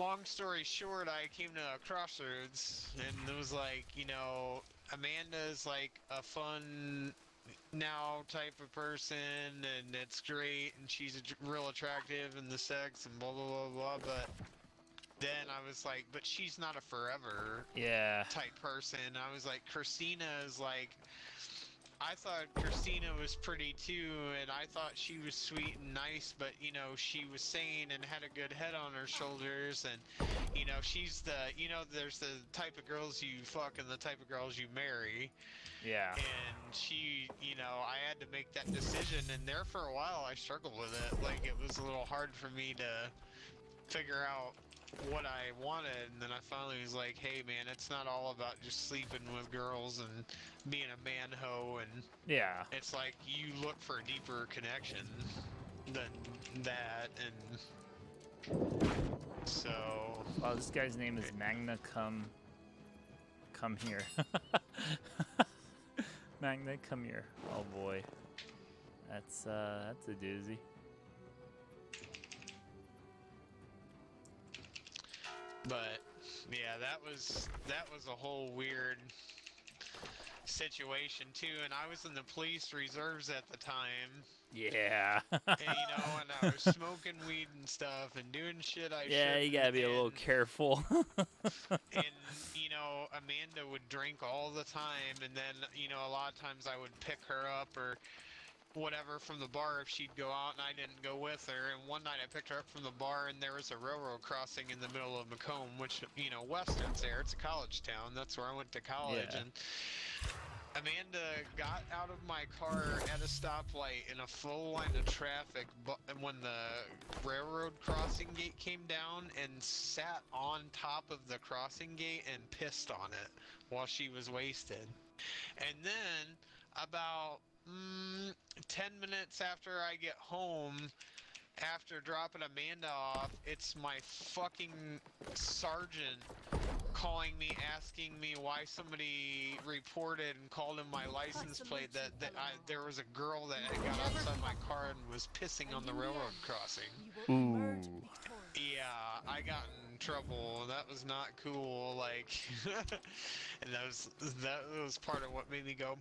long story short, I came to a crossroads, and it was like, you know, Amanda's like a fun now type of person, and it's great, and she's real attractive in the sex and blah blah blah blah, but then I was like, but she's not a forever Yeah. type person. I was like, Christina is like, I thought Christina was pretty too, and I thought she was sweet and nice, but, you know, she was sane and had a good head on her shoulders, and, you know, she's the, you know, there's the type of girls you fuck and the type of girls you marry. Yeah. And she, you know, I had to make that decision, and there for a while I struggled with it. Like, it was a little hard for me to figure out what I wanted, and then I finally was like, hey man, it's not all about just sleeping with girls and being a man hoe, and Yeah. it's like you look for a deeper connection than that. And so Wow, this guy's name is Magna Come Here. Magna Come Here. Oh boy. That's a doozy. but yeah, that was a whole weird situation too, and I was in the police reserves at the time. Yeah. And, you know, and I was smoking weed and stuff and doing shit I Yeah, you gotta be a little careful. And, you know, Amanda would drink all the time, and then, you know, a lot of times I would pick her up or whatever from the bar if she'd go out and I didn't go with her. And one night I picked her up from the bar, and there was a railroad crossing in the middle of Macomb, which, you know, Weston's there. It's a college town. That's where I went to college. Yeah. And Amanda got out of my car at a stoplight in a full line of traffic when the railroad crossing gate came down, and sat on top of the crossing gate and pissed on it while she was wasted. And then about 10 minutes after I get home, after dropping Amanda off, it's my fucking sergeant calling me, asking me why somebody reported and called in my license plate that there was a girl that had got outside my car and was pissing on the railroad crossing. Ooh. Yeah, I got in trouble. That was not cool. Like, and that was part of what made me go,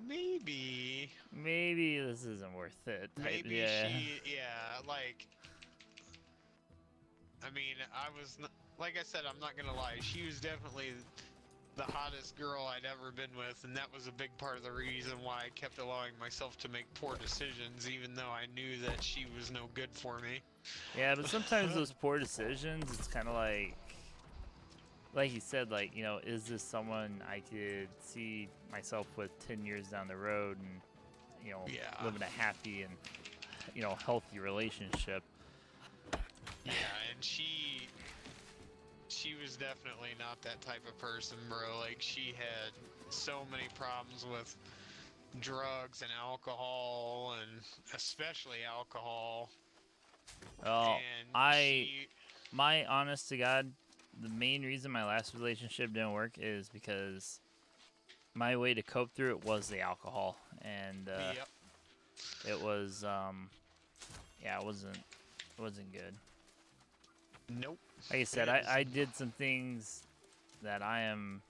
maybe. Maybe this isn't worth it. Maybe yeah. Like, I mean, like I said, I'm not gonna lie, she was definitely the hottest girl I'd ever been with, and that was a big part of the reason why I kept allowing myself to make poor decisions, even though I knew that she was no good for me. Yeah, but sometimes those poor decisions, it's kind of like you said, like, you know, is this someone I could see myself with 10 years down the road and, you know, living a happy and, you know, healthy relationship? Yeah, and she was definitely not that type of person, bro. Like, she had so many problems with drugs and alcohol, and especially alcohol. Well, And my honest to God, the main reason my last relationship didn't work is because my way to cope through it was the alcohol, and it was yeah, it wasn't good. Nope. Like I said, I did some things that I am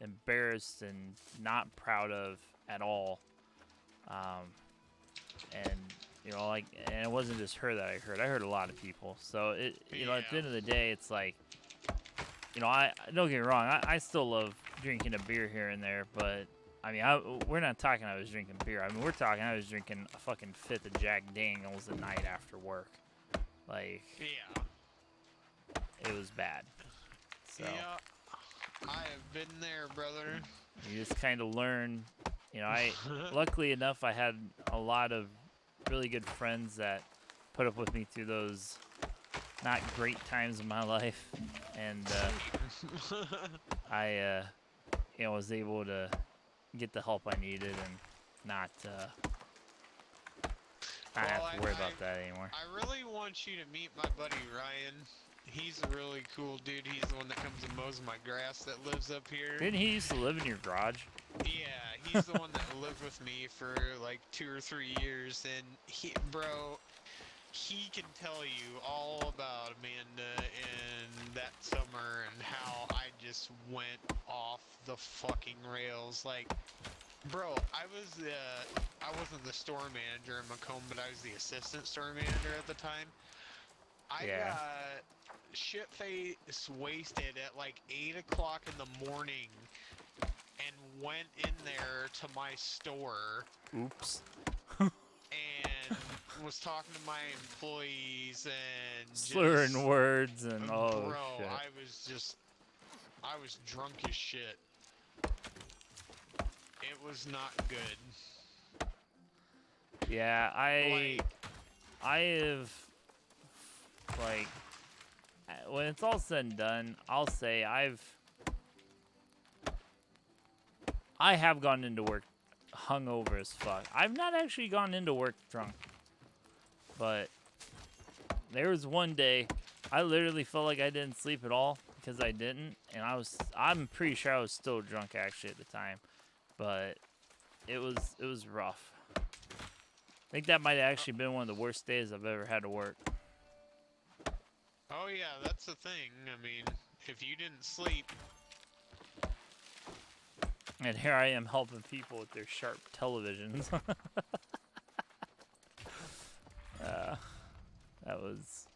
embarrassed and not proud of at all. And, you know, like, and it wasn't just her that I hurt. I hurt a lot of people. So, you know, at the end of the day, it's like, you know, I don't get me wrong. I still love drinking a beer here and there, but, I mean, we're not talking I was drinking beer. I mean, we're talking I was drinking a fucking fifth of Jack Daniels the night after work. Like, yeah. It was bad. So, yeah, I have been there, brother. You just kind of learn, you know, luckily enough, I had a lot of really good friends that put up with me through those not great times in my life. And I, you know, was able to get the help I needed and not I don't Well, have to worry about that anymore. I really want you to meet my buddy Ryan. He's a really cool dude. He's the one that comes and mows my grass that lives up here. Didn't he used to live in your garage? Yeah, he's the one that lived with me for like 2 or 3 years, and bro, he can tell you all about Amanda and that summer and how I just went off the fucking rails. Like, bro, I wasn't the store manager in Macomb, but I was the assistant store manager at the time. I got shit-faced wasted at like 8 o'clock in the morning and went in there to my store. Oops. And was talking to my employees and slurring words and oh bro, shit. I was drunk as shit. It was not good. Yeah, I have, like, when it's all said and done, I'll say I have gone into work hungover as fuck. I've not actually gone into work drunk, but there was one day I literally felt like I didn't sleep at all because I didn't, and I'm pretty sure I was still drunk actually at the time, but it was rough. I think that might have actually been one of the worst days I've ever had to work. Oh yeah, that's the thing. I mean, if you didn't sleep. And here I am helping people with their sharp televisions. That was...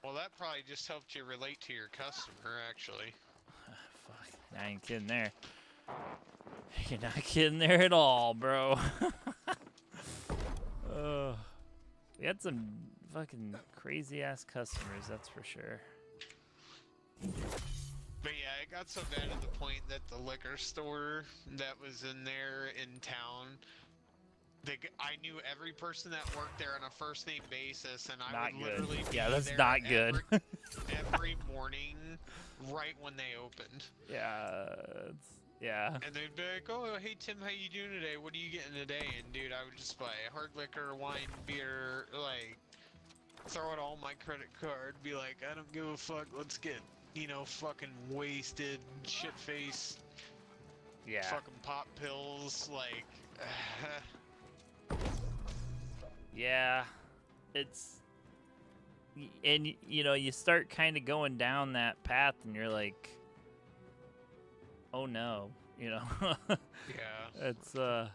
Well, that probably just helped you relate to your customer, actually. Fuck, I ain't kidding there. You're not kidding there at all, bro. We had some fucking crazy-ass customers, that's for sure. But yeah, it got so bad at the point that the liquor store that was in there in town, I knew every person that worked there on a first-name basis, and I would literally be that's there not good. every morning, right when they opened. Yeah. And they'd be like, "Oh, hey Tim, how you doing today? What are you getting today?" And dude, I would just buy hard liquor, wine, beer, like throw it all on my credit card, be like, "I don't give a fuck. Let's get, you know, fucking wasted, shit-faced, fucking pop pills, like." Yeah, it's, and you know, you start kind of going down that path, and you're like, oh no, you know. Yeah. It's let's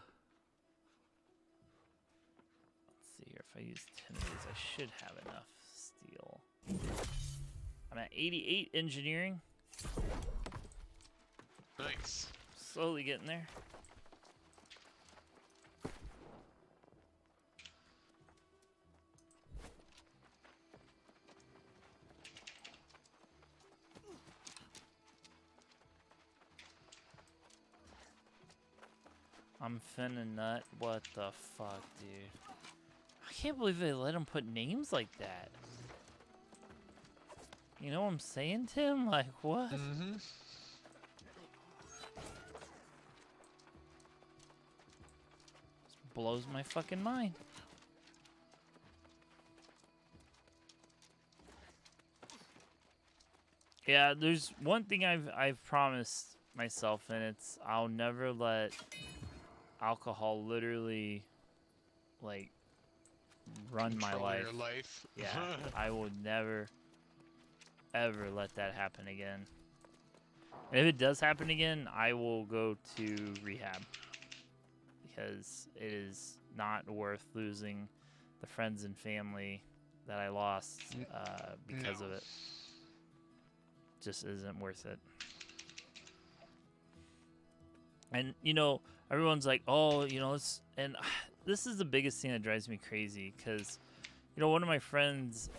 see here. If I use 10 of these, I should have enough steel. I'm at 88 engineering. Nice. Slowly getting there. I'm finna nut. What the fuck, dude? I can't believe they let him put names like that. You know what I'm saying, Tim? Like, what? Mm-hmm. This blows my fucking mind. Yeah, there's one thing I've promised myself, and it's I'll never let alcohol literally, like, run my life. Your life. Yeah, I will never, ever let that happen again. And if it does happen again, I will go to rehab. Because it is not worth losing the friends and family that I lost because of it. Just isn't worth it. And, you know, everyone's like, oh, you know, and this is the biggest thing that drives me crazy, because, you know, one of my friends,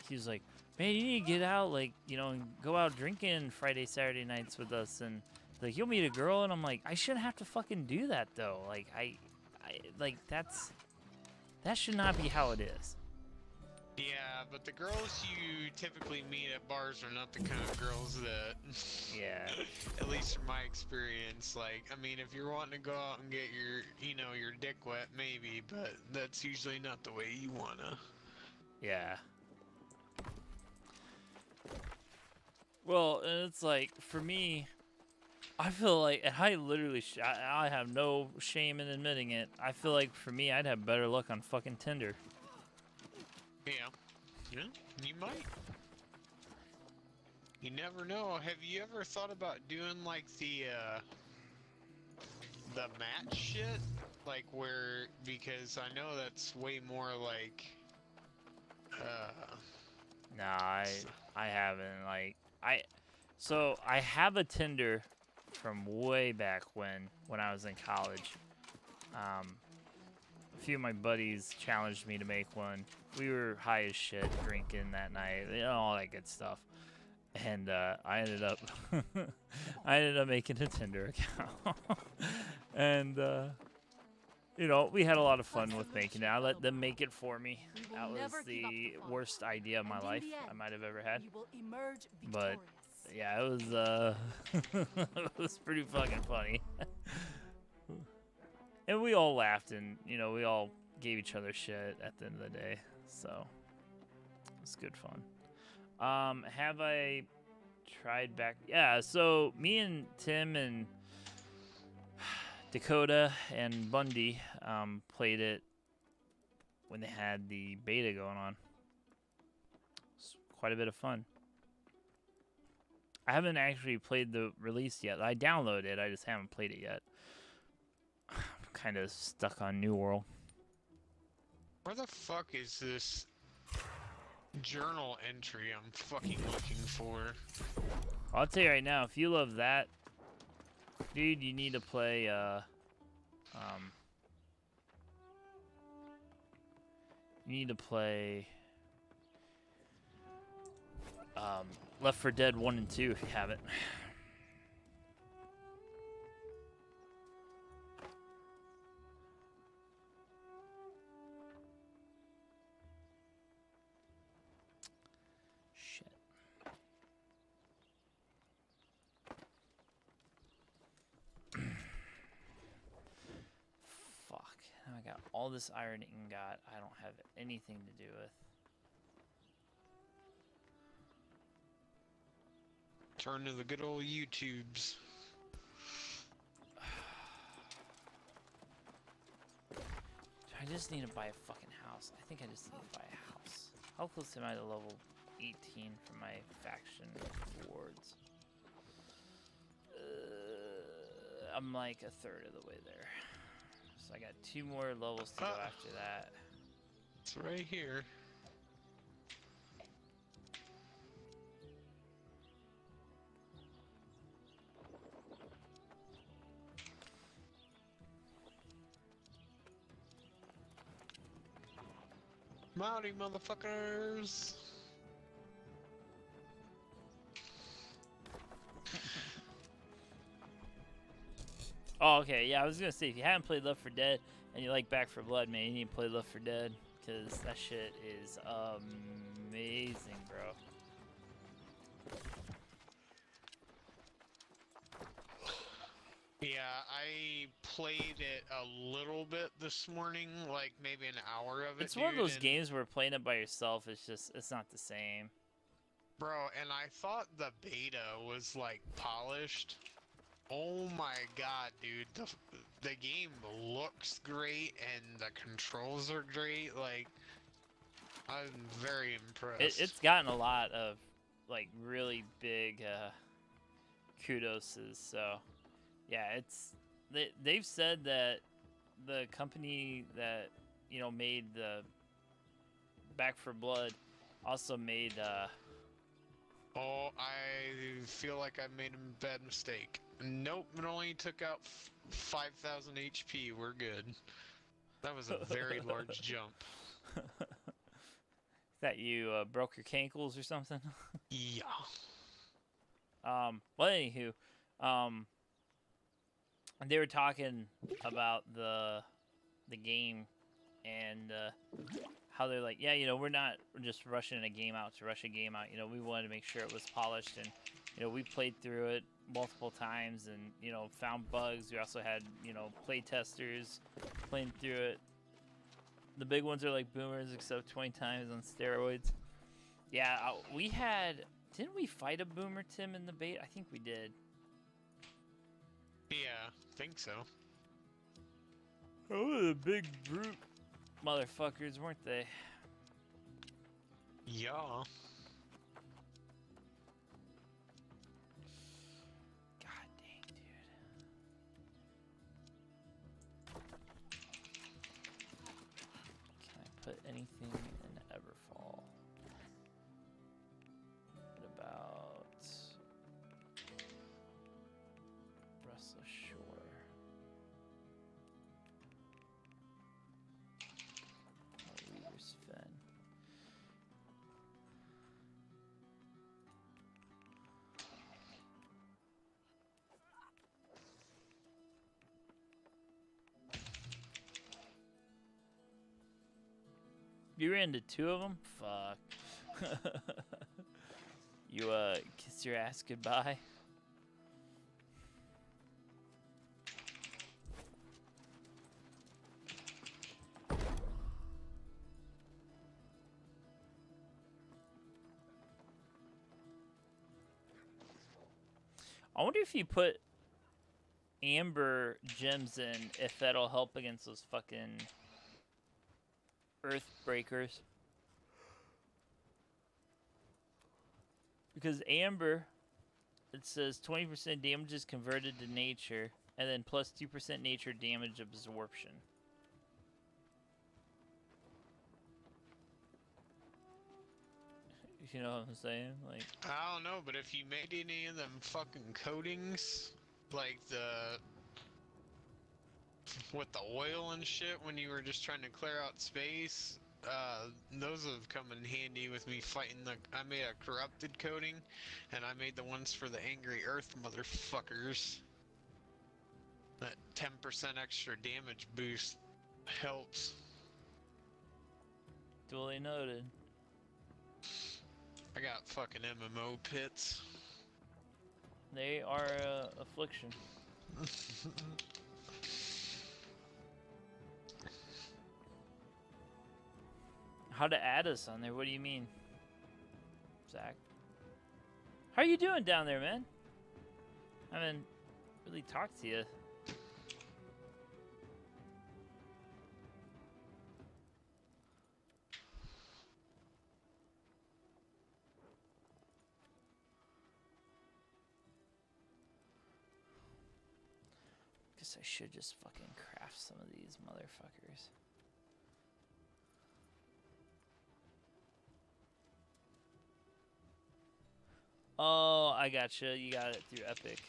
he was like, man, you need to get out, like, you know, and go out drinking Friday, Saturday nights with us, and, like, you'll meet a girl, and I'm like, I shouldn't have to fucking do that, though. Like, like, that should not be how it is. Yeah, but the girls you typically meet at bars are not the kind of girls that, Yeah. at least from my experience, like, I mean, if you're wanting to go out and get your, your dick wet, maybe, but that's usually not the way you wanna. Yeah. Well, and it's like, for me, I feel like, and I literally, I have no shame in admitting it. I feel like for me, I'd have better luck on fucking Tinder. Yeah. Yeah, you might. You never know. Have you ever thought about doing like the match shit? Like where, because I know that's way more like, Nah, I haven't. Like, so I have a Tinder from way back when I was in college. A few of my buddies challenged me to make one. We were high as shit drinking that night, all that good stuff. And I ended up making a Tinder account. And we had a lot of fun with making it. I let them make it for me. That was the worst idea of my life I might have ever had. But yeah, it was it was pretty fucking funny. And we all laughed, and we all gave each other shit at the end of the day. So it was good fun. Have I tried back? Yeah, so me and Tim and Dakota and Bundy played it when they had the beta going on. It's quite a bit of fun. I haven't actually played the release yet. I downloaded it, I just haven't played it yet. I'm kind of stuck on New World. where the fuck is this journal entry I'm fucking looking for? I'll tell you right now, if you love that, dude, you need to play, you need to play, Left 4 Dead 1 and 2 if you haven't. Shit. Fuck. Now I got all this iron ingot I don't have anything to do with. Turn to the good old YouTubes. I just need to buy a fucking house. I think I just need to buy a house. How close am I to level 18 for my faction rewards? I'm like a third of the way there. So I got 2 more levels to go after that. It's right here. Howdy, motherfuckers! Oh, okay. Yeah, I was gonna say, if you haven't played Left 4 Dead and you like Back 4 Blood, man, you need to play Left 4 Dead, because that shit is amazing, bro. Yeah, I played it a little bit this morning, like maybe an hour of it. It's one of those games where playing it by yourself, it's not the same. Bro, and I thought the beta was like polished. Oh my god, dude, the game looks great and the controls are great. Like, I'm very impressed. It's gotten a lot of like really big kudoses, so yeah, they've said that the company that made the Back 4 Blood also made Oh, I feel like I made a bad mistake. Nope, it only took out 5,000 HP. We're good. That was a very large jump. That you broke your cankles or something? Yeah. Well, anywho, they were talking about the game, and how they're like, yeah, we're not just rushing a game out to rush a game out. We wanted to make sure it was polished, and we played through it multiple times, and found bugs. We also had play testers playing through it. The big ones are like boomers, except 20 times on steroids. Yeah, we had. Didn't we fight a boomer, Tim, in the bait? I think we did. Yeah, think so. Oh, the big brute motherfuckers, weren't they? Yeah. God dang, dude. Can I put anything in Everfall? What about Restless Shore? Weaver's Fen. You ran into 2 of them? Fuck. You, kiss your ass goodbye? I wonder if you put amber gems in, if that'll help against those fucking earth breakers. Because amber, it says 20% damage is converted to nature, and then plus 2% nature damage absorption. You know what I'm saying? Like, I don't know, but if you made any of them fucking coatings, like with the oil and shit when you were just trying to clear out space, those have come in handy with me fighting I made a corrupted coating, and I made the ones for the angry earth motherfuckers. That 10% extra damage boost helps. duly noted. I got fucking MMO pits. They are affliction. How to add us on there? What do you mean, Zach? How are you doing down there, man? I haven't really talked to you. Guess I should just fucking craft some of these motherfuckers. Oh, I gotcha. You got it through Epic.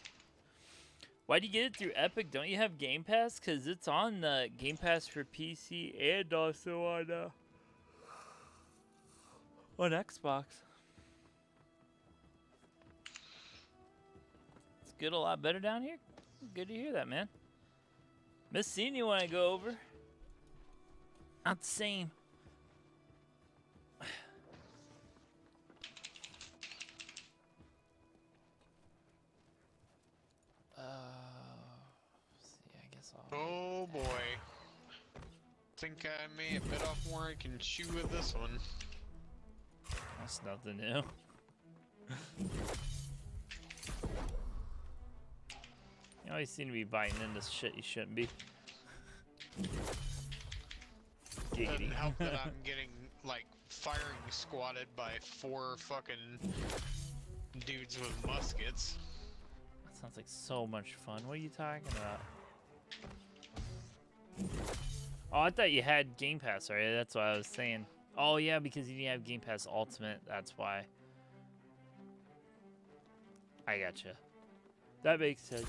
Why'd you get it through Epic? Don't you have Game Pass? Because it's on Game Pass for PC and also on Xbox. It's good, a lot better down here. Good to hear that, man. Miss seeing you when I go over. Not the same. See, I guess I'll... Oh boy. Think I may have bit off more I can chew with this one. That's nothing new. You always seem to be biting into shit you shouldn't be. Doesn't help that I'm getting, like, firing squatted by 4 fucking dudes with muskets. That sounds like so much fun. What are you talking about? Oh, I thought you had Game Pass already. That's what I was saying. Oh, yeah, because you didn't have Game Pass Ultimate. That's why. I gotcha. That makes sense.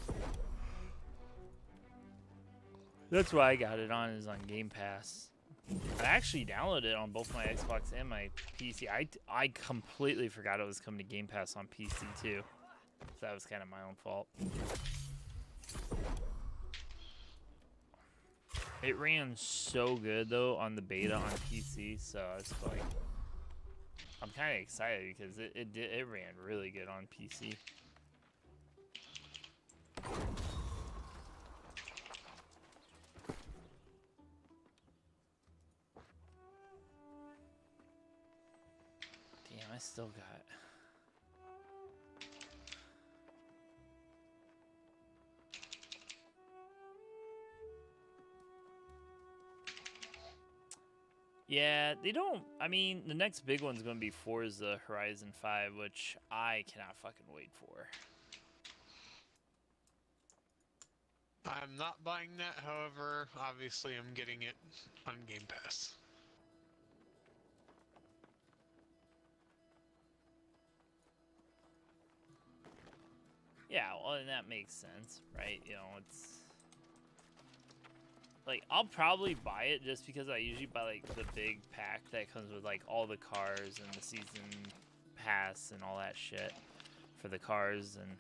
That's why I got it on, is on Game Pass. I actually downloaded it on both my Xbox and my PC. I completely forgot it was coming to Game Pass on PC too. So that was kind of my own fault. It ran so good though on the beta on PC, so it's like I'm kind of excited because it ran really good on PC. Damn, I still got. Yeah, they don't. I mean, the next big one's gonna be Forza Horizon 5, which I cannot fucking wait for. I'm not buying that, however, obviously I'm getting it on Game Pass. Yeah, well, and that makes sense, right? You know, it's like I'll probably buy it just because I usually buy like the big pack that comes with like all the cars and the season pass and all that shit for the cars, and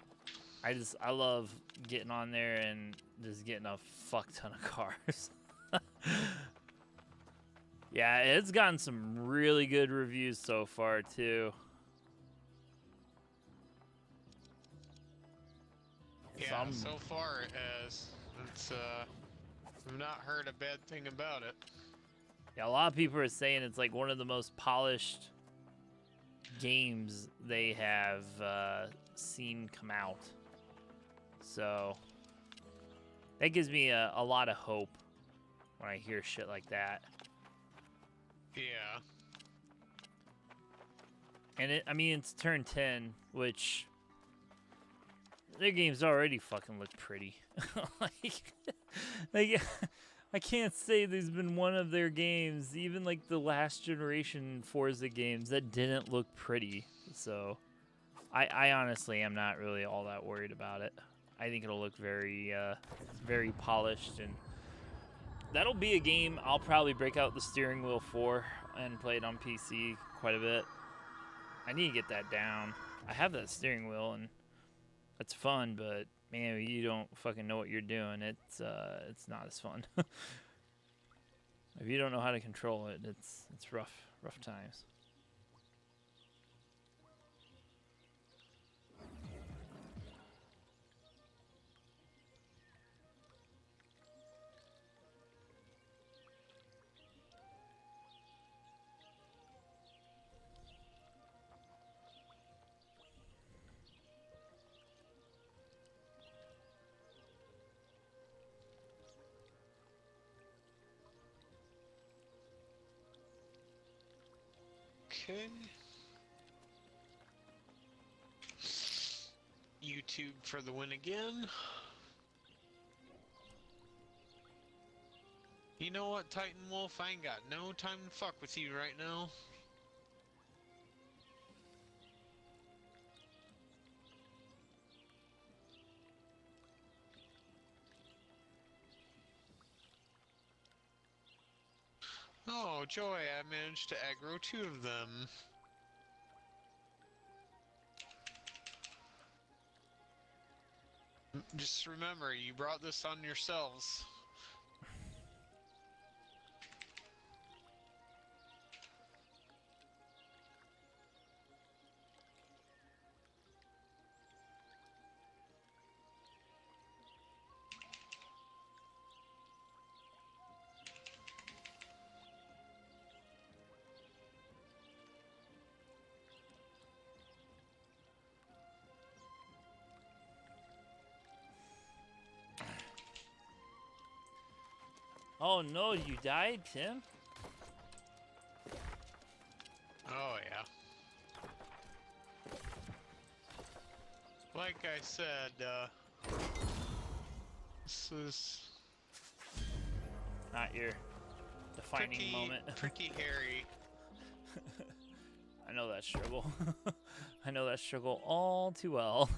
I love getting on there and just getting a fuck ton of cars. Yeah, it's gotten some really good reviews so far too. Yeah, so far it has. It's I've not heard a bad thing about it. Yeah, a lot of people are saying it's like one of the most polished games they have seen come out. So that gives me a lot of hope when I hear shit like that. Yeah. And I mean, it's turn 10, which their games already fucking look pretty. like, I can't say there's been one of their games, even like the last generation Forza games, that didn't look pretty. So I honestly am not really all that worried about it. I think it'll look very, very polished, and that'll be a game I'll probably break out the steering wheel for and play it on PC quite a bit. I need to get that down. I have that steering wheel, and it's fun, but man, you don't fucking know what you're doing. It's not as fun. If you don't know how to control it, it's rough times. Okay. YouTube for the win again. You know what, Titan Wolf? I ain't got no time to fuck with you right now. Oh, joy, I managed to aggro 2 of them. Just remember, you brought this on yourselves. Oh no, you died, Tim? Oh, yeah. Like I said, this is Not your defining moment. pretty hairy. I know that struggle. I know that struggle all too well.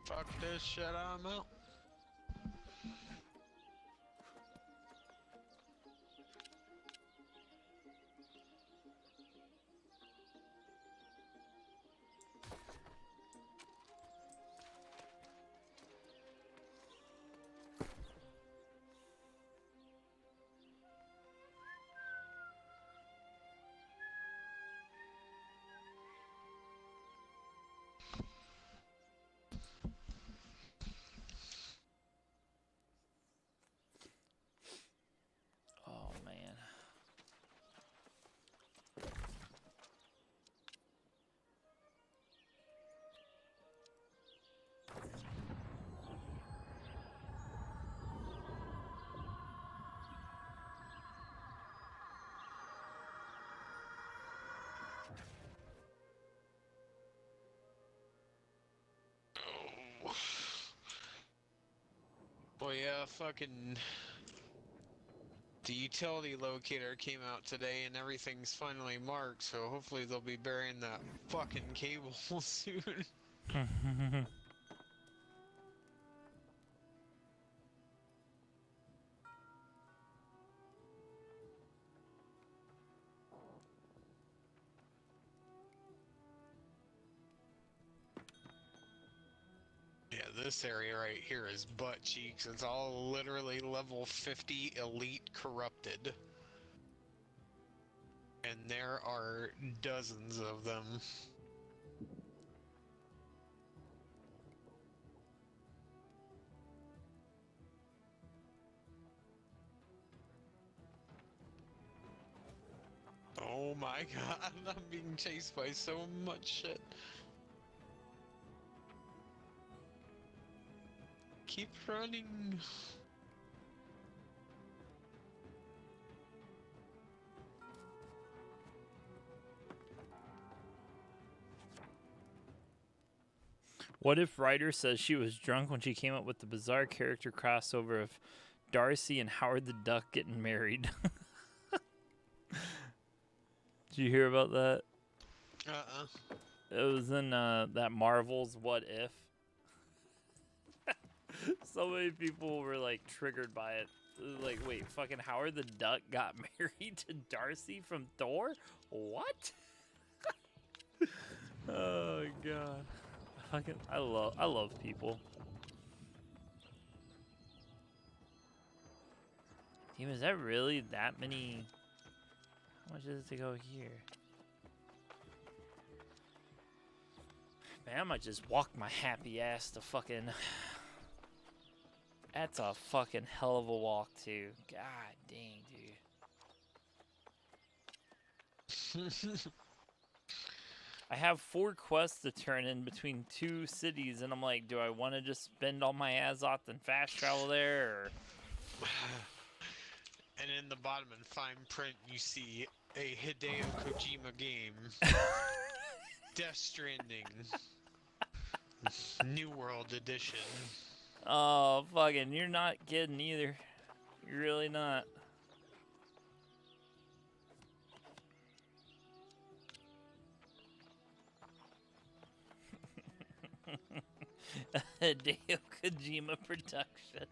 Fuck this shit, I'm out. yeah, fucking the utility locator came out today and everything's finally marked, so hopefully they'll be burying that fucking cable soon. Yeah, this area right here is butt cheeks. It's all literally level 50 elite corrupted. And there are dozens of them. Oh my god, I'm being chased by so much shit. Keep running. What if Ryder says she was drunk when she came up with the bizarre character crossover of Darcy and Howard the Duck getting married? Did you hear about that? It was in that Marvel's What If. So many people were like triggered by it. Like, wait, fucking Howard the Duck got married to Darcy from Thor? What? Oh god. I love people. Damn, is that really that many? How much is it to go here? Man, I might just walk my happy ass to fucking... That's a fucking hell of a walk, too. God dang, dude. I have 4 quests to turn in between 2 cities, and I'm like, do I want to just spend all my Azoth and fast travel there, or... And in the bottom in fine print, you see a Hideo Kojima game. Death Stranding. New World Edition. Oh, fucking, you're not kidding either. You're really not. Hideo Kojima production.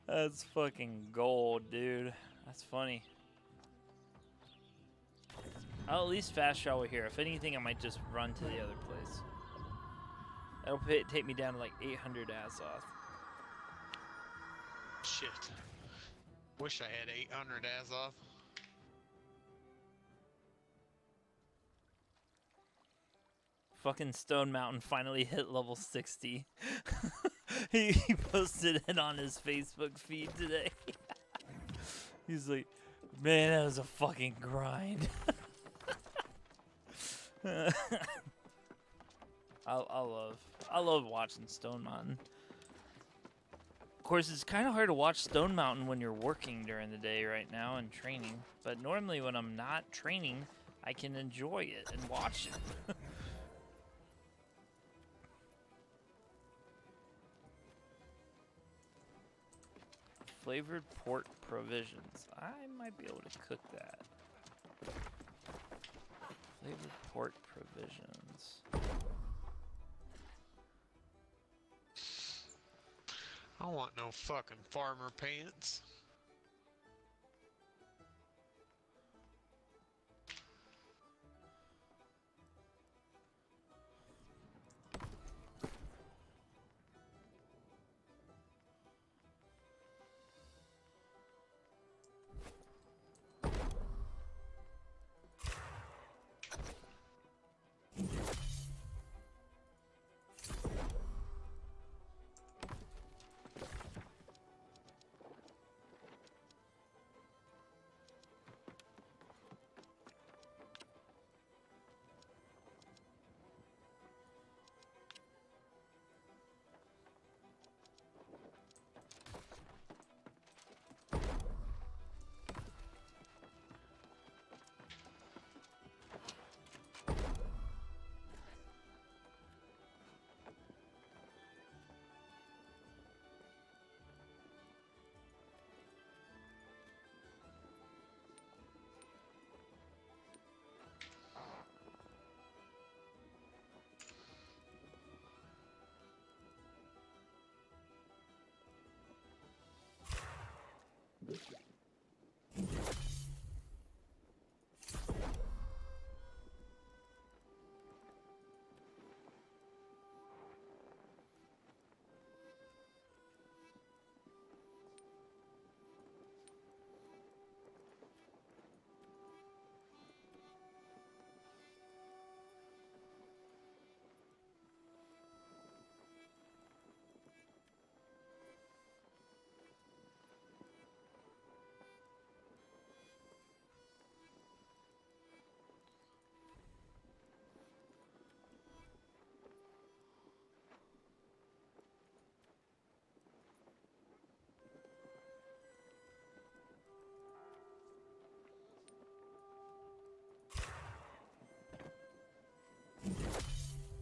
That's fucking gold, dude. That's funny. I'll at least fast travel here. If anything, I might just run to the other place. That'll take me down to like 800 Azoth. Shit. Wish I had 800 Azoth. Fucking Stone Mountain finally hit level 60. he posted it on his Facebook feed today. He's like, man, that was a fucking grind. I love watching Stone Mountain. Of course, it's kind of hard to watch Stone Mountain when you're working during the day right now and training. But normally when I'm not training, I can enjoy it and watch it. Flavored pork provisions. I might be able to cook that. Flavored pork provisions. I want no fucking farmer pants.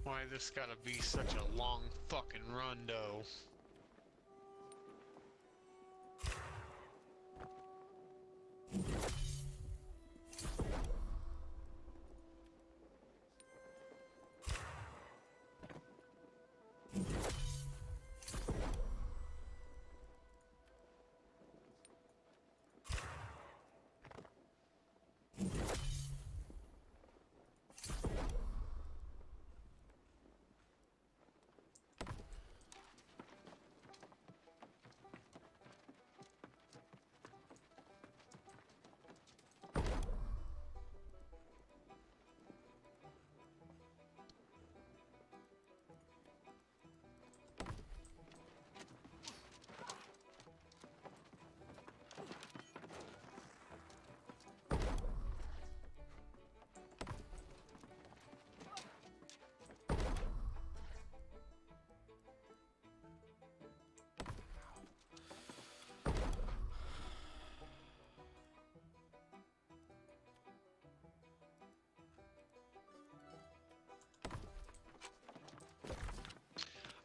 Why this gotta be such a long fucking run, though?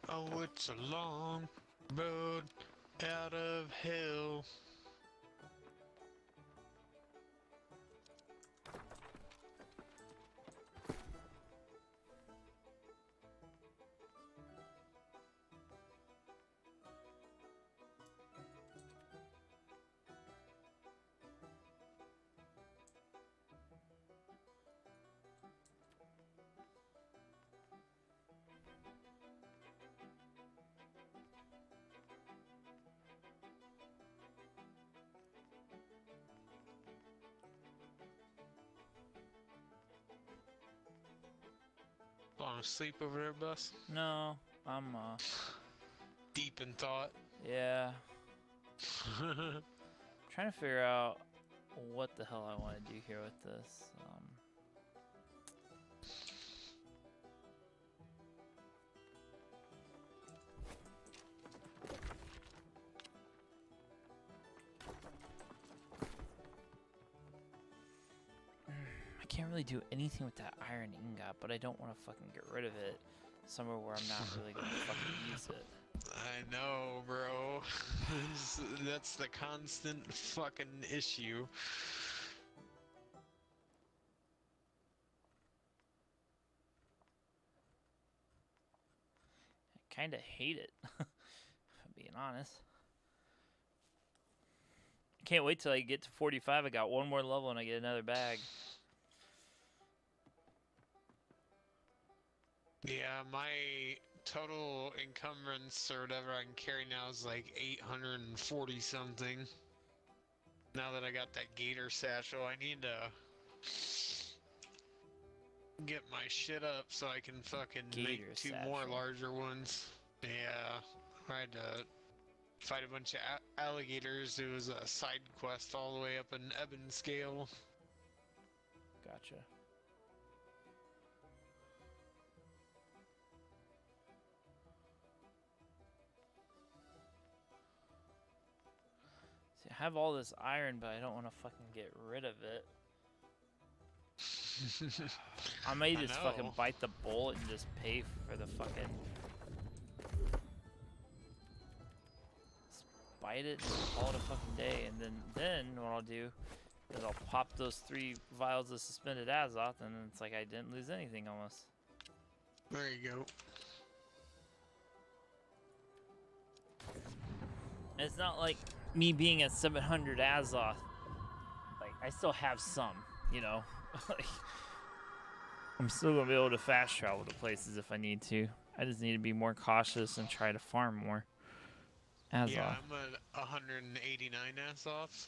Oh, it's a long road out of hell. Falling asleep over there, Bus? No, I'm Deep in thought. yeah, trying to figure out what the hell I want to do here with this. I can't really do anything with that iron ingot, but I don't want to fucking get rid of it somewhere where I'm not really gonna fucking use it. I know, bro. That's the constant fucking issue. I kind of hate it, if I'm being honest. I can't wait till I get to 45. I got one more level and I get another bag. Yeah, my total encumbrance or whatever I can carry now is like 840 something. Now that I got that gator satchel, I need to get my shit up so I can fucking Gator make two more satchel. larger ones. Yeah, I had to fight a bunch of alligators. It was a side quest all the way up in Ebonscale. Gotcha. See, I have all this iron, but I don't want to fucking get rid of it. I may just fucking bite the bullet and just pay for the fucking... Just bite it and call it a fucking day, and then what I'll do is I'll pop those 3 vials of suspended azoth, and it's like I didn't lose anything almost. There you go. And it's not like me being at 700 azoth. Like, I still have some, you know? Like, I'm still gonna be able to fast travel to places if I need to. I just need to be more cautious and try to farm more azoth. Yeah, I'm at 189 Azoth.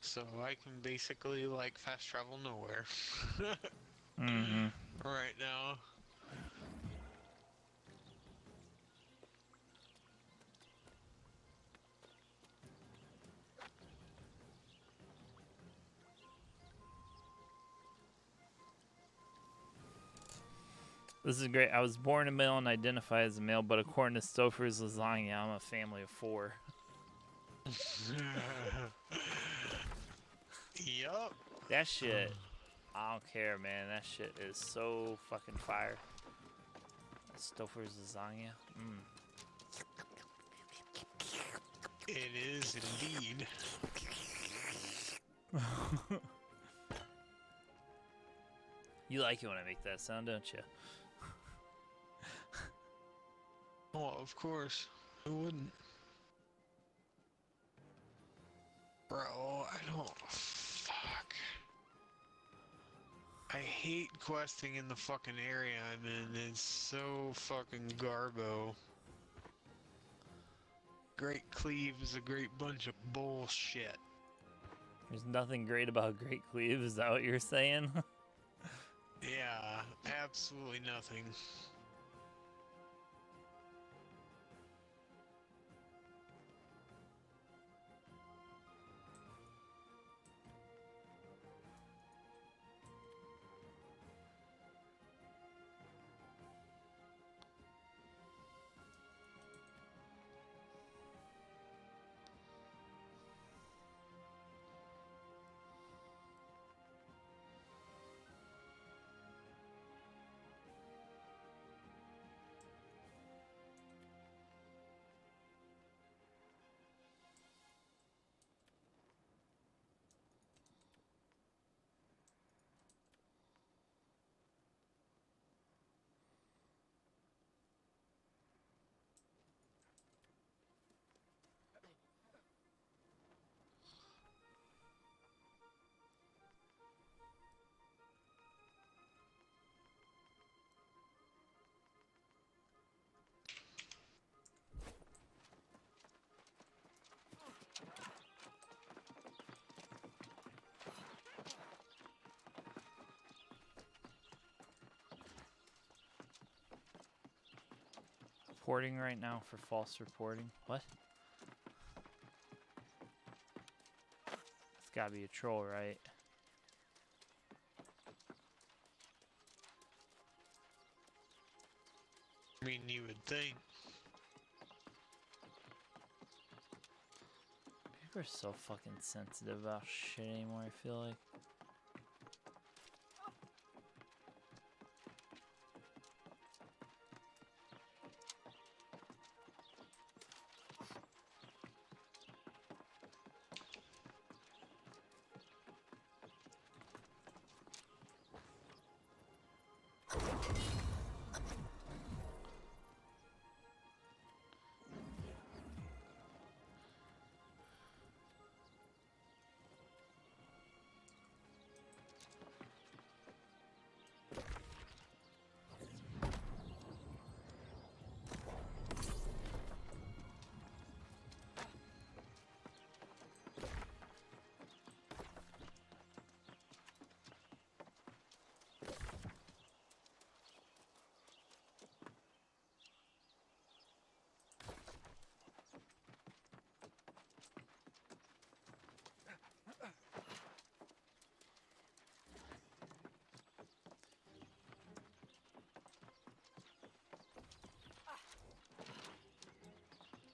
So I can basically, like, fast travel nowhere. Right now. This is great. I was born a male and identify as a male, but according to Stouffer's lasagna, I'm a family of 4. Yup. That shit, I don't care, man. That shit is so fucking fire. Stouffer's lasagna. Mmm. It is indeed. You like it when I make that sound, don't you? Oh, of course. I wouldn't. Bro, I don't... Fuck. I hate questing in the fucking area I'm in. It's so fucking garbo. Great Cleave is a great bunch of bullshit. There's nothing great about Great Cleave, is that what you're saying? Yeah, absolutely nothing. Reporting right now for false reporting. What? It's gotta be a troll, right? I mean, you would think. People are so fucking sensitive about shit anymore, I feel like.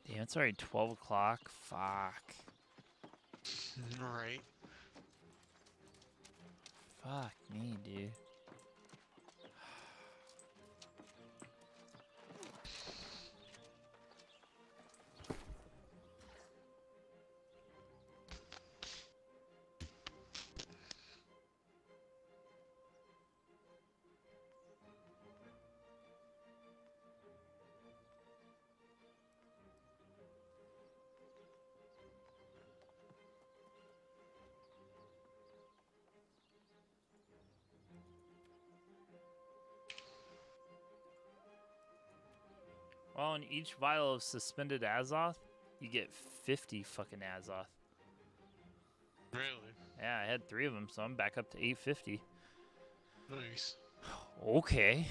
Damn, it's already 12 o'clock. Fuck. Right. Fuck me, dude. Well, in each vial of suspended Azoth, you get 50 fucking Azoth. Really? Yeah, I had 3 of them, so I'm back up to 850. Nice. Okay.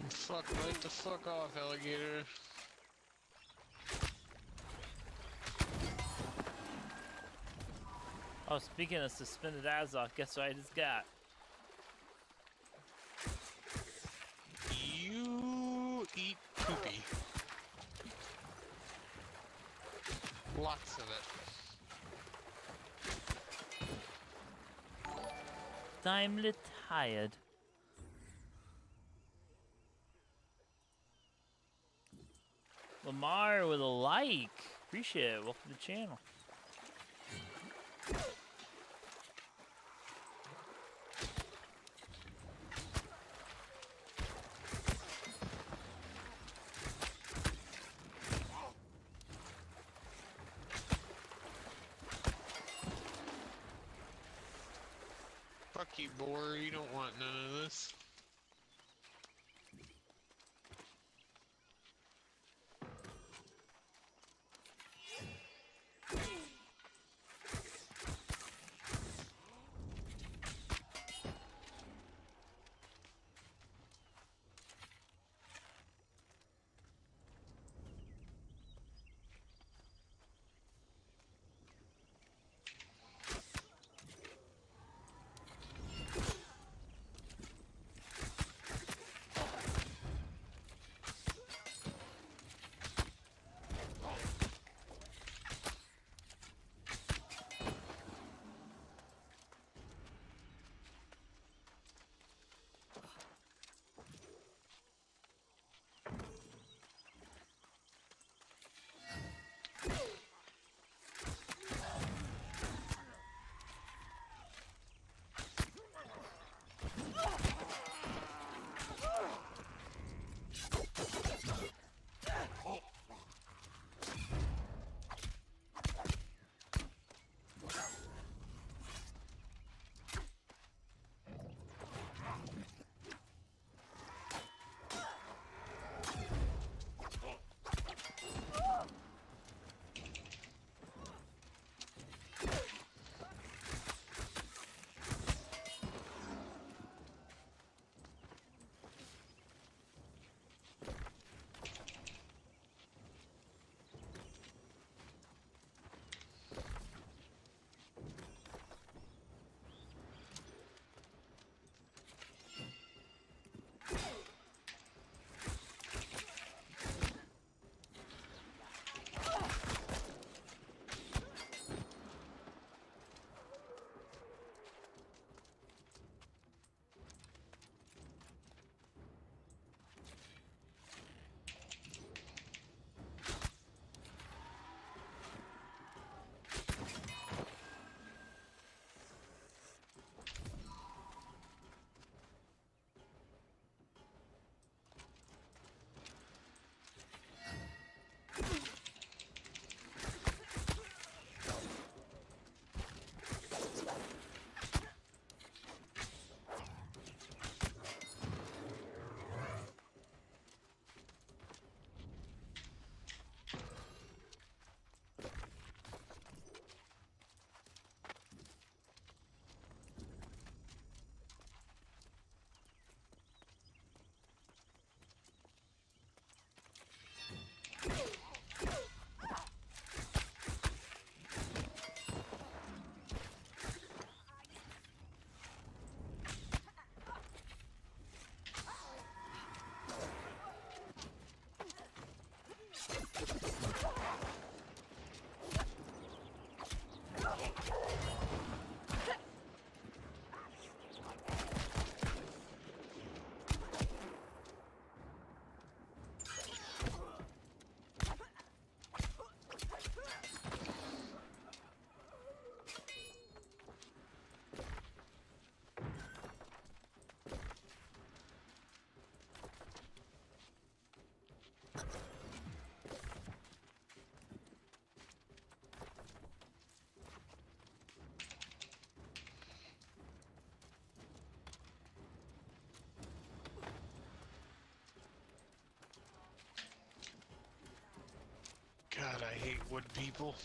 Fuck right the fuck off, alligator. Oh, speaking of suspended Azog, guess what I just got? You eat poopy. Lots of it. I'm tired. Lamar with a like. Appreciate it. Welcome to the channel. Fuck you, boar. You don't want none of this. God, I hate wood people.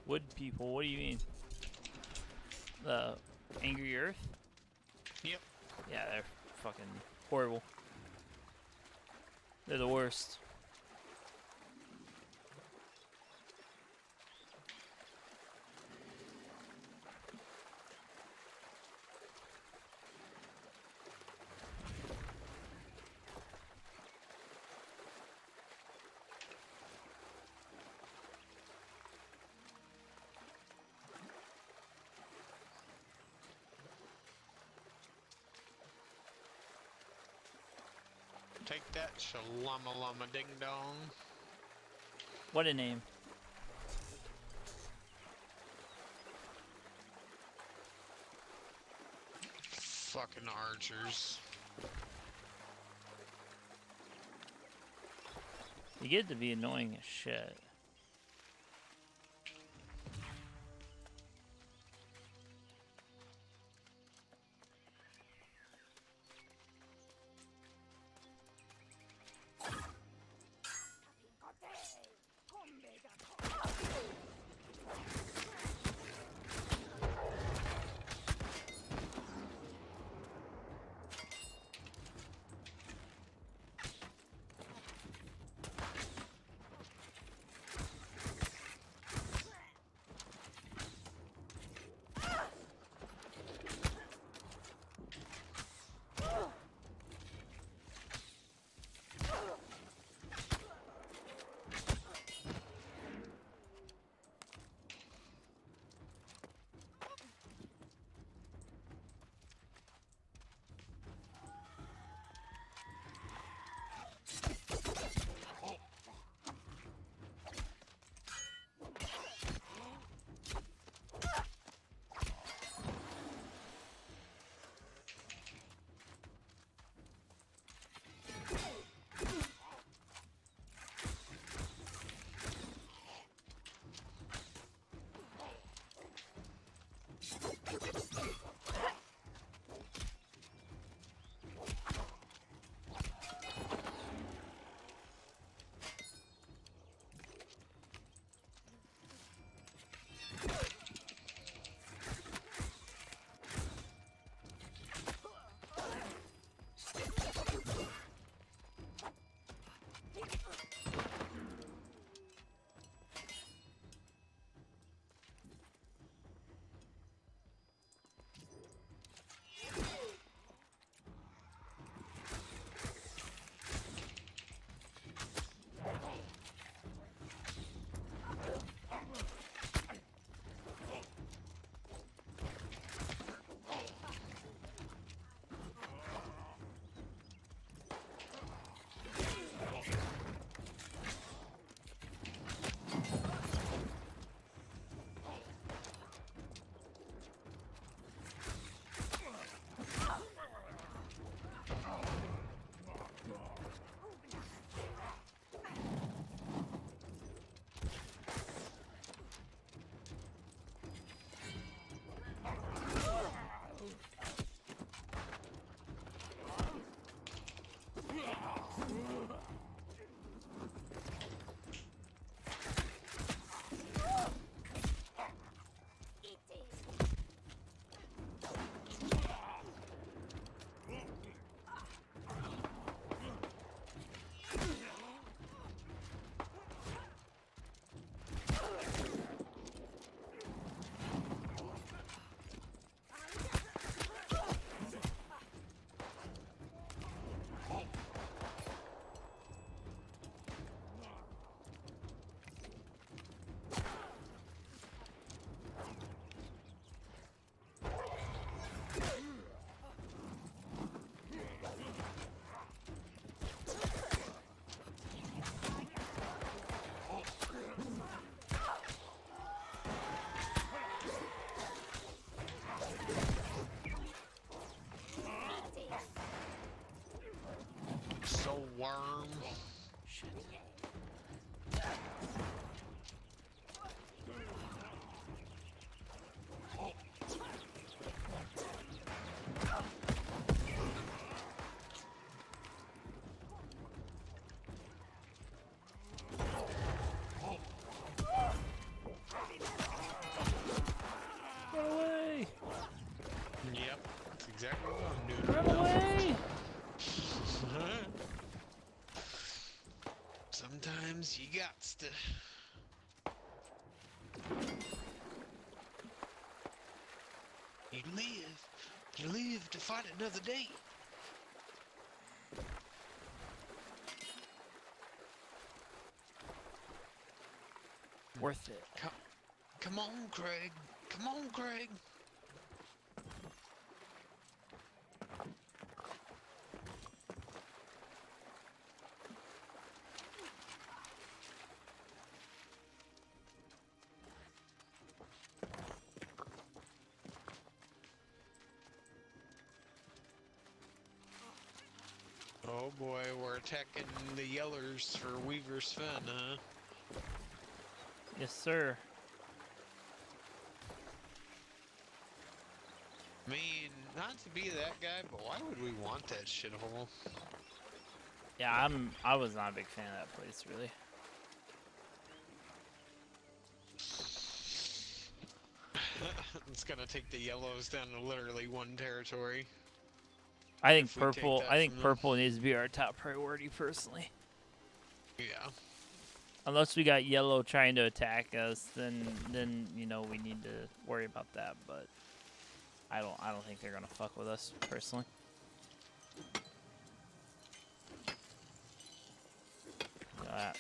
Wood people, what do you mean? The Angry Earth? Yep. Yeah, they're fucking horrible. They're the worst. Take that, shalama lama ding dong. What a name. Fucking archers. You get to be annoying as shit. exactly what I'm doing Run right now. away! Sometimes you gots to. You live to fight another day. Worth it. Come on, Craig. Come on, Craig. Oh boy, we're attacking the Yellers for Weaver's Fen, huh? Yes, sir. I mean, not to be that guy, but why would we want that shithole? Yeah, I was not a big fan of that place, really. It's gonna take the Yellows down to literally one territory. I think If we take purple. that I think from them. purple needs to be our top priority, personally. Yeah. Unless we got yellow trying to attack us, then you know we need to worry about that. But I don't think they're gonna fuck with us, personally. That.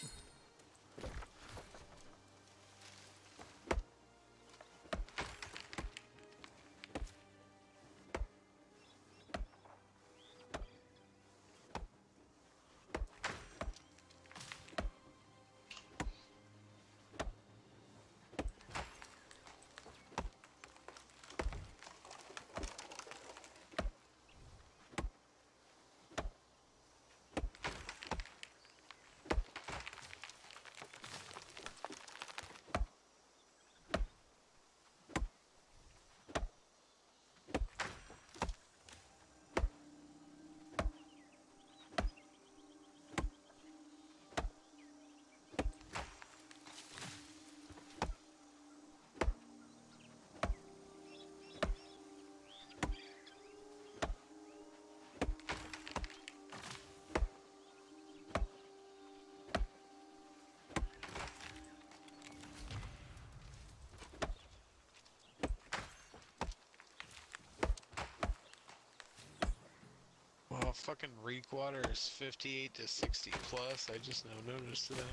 Well, fucking reek water is 58 to 60 plus. I just now noticed that.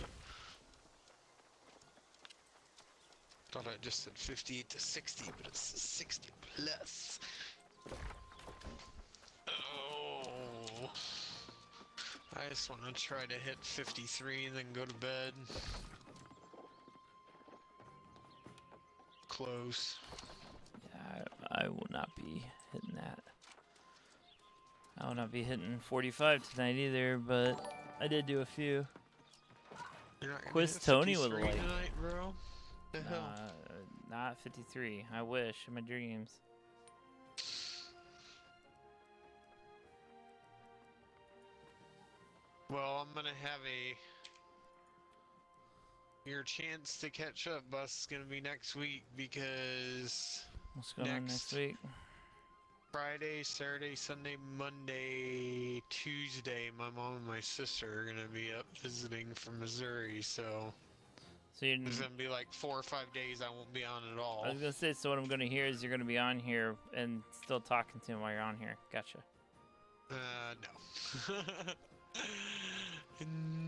Thought I just said 58 to 60, but it's 60 plus. Oh. I just want to try to hit 53 and then go to bed. Close. Yeah, I will not be hitting that. I will not be hitting 45 tonight either, but I did do a few. You're not gonna Quiz hit Tony would 53 like. tonight, bro? The hell? Not 53. I wish in my dreams. Well, I'm gonna have your chance to catch up bus is gonna be next week because What's going on next week? Friday, Saturday, Sunday, Monday, Tuesday, my mom and my sister are gonna be up visiting from Missouri, so So there's gonna be like 4 or 5 days I won't be on at I all. was gonna say, so what I'm gonna hear is you're gonna be on here and still talking to him while you're on here. Gotcha. No.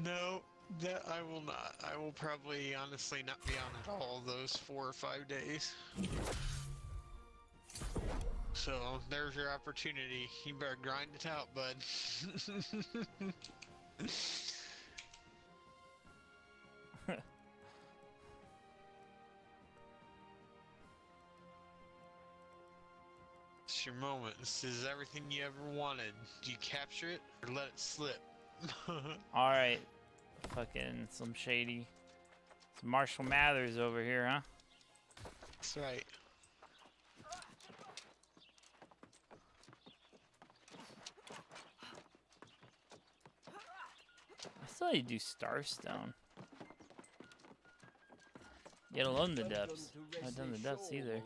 No, that I will not. I will probably honestly not be on at all those 4 or 5 days. So, there's your opportunity. You better grind it out, bud. It's your moment. This is everything you ever wanted. Do you capture it or let it slip? All right, fucking some shady, some Marshall Mathers over here, huh? That's right. I saw you do Starstone. Get alone the depths. I haven't done the depths either.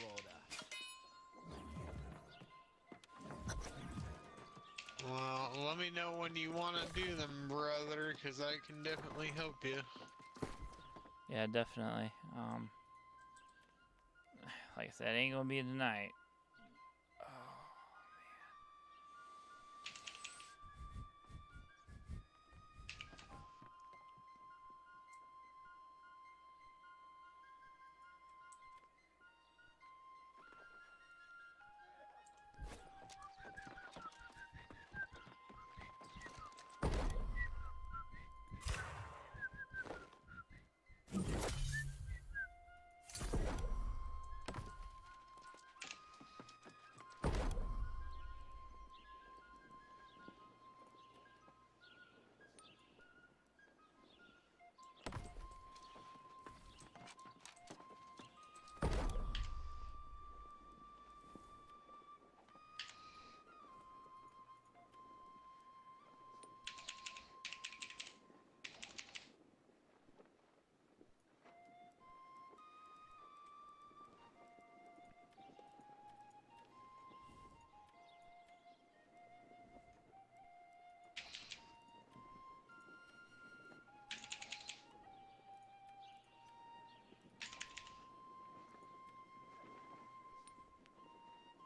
Well, let me know when you want to do them, brother, because I can definitely help you. Yeah, definitely. Like I said, it ain't gonna be tonight.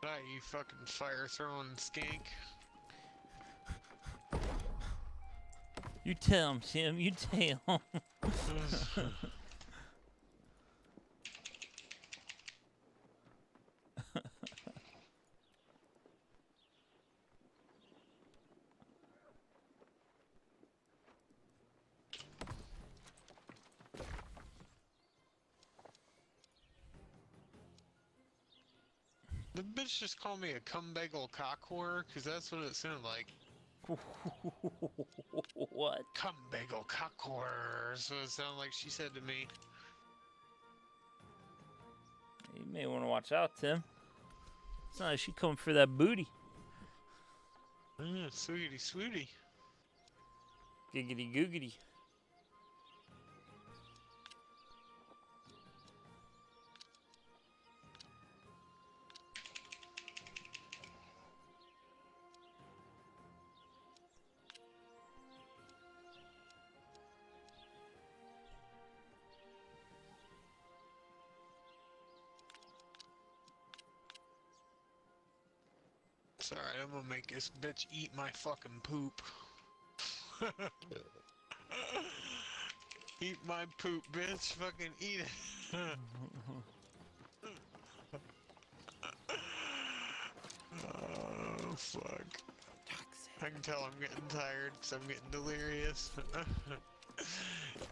Ah, you fucking fire-throwing skank. You tell him, Tim. You tell him. The bitch just called me a cumbaggle cock whore, because that's what it sounded like. What? Cumbaggle cock whore, that's what it sounded like she said to me. You may want to watch out, Tim. It's not like she coming for that booty. Sweetie, sweetie. Giggity googity. Sorry, I'm gonna make this bitch eat my fucking poop. Eat my poop, bitch. Fucking eat it. Oh, fuck. I can tell I'm getting tired because I'm getting delirious.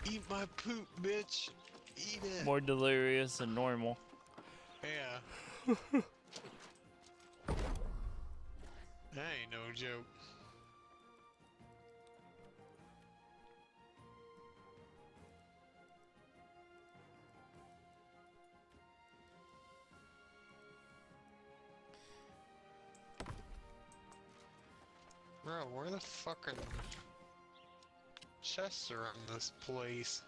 Eat my poop, bitch. Eat it. More delirious than normal. Yeah. That ain't no joke. Bro, where the fucking chests are in this place?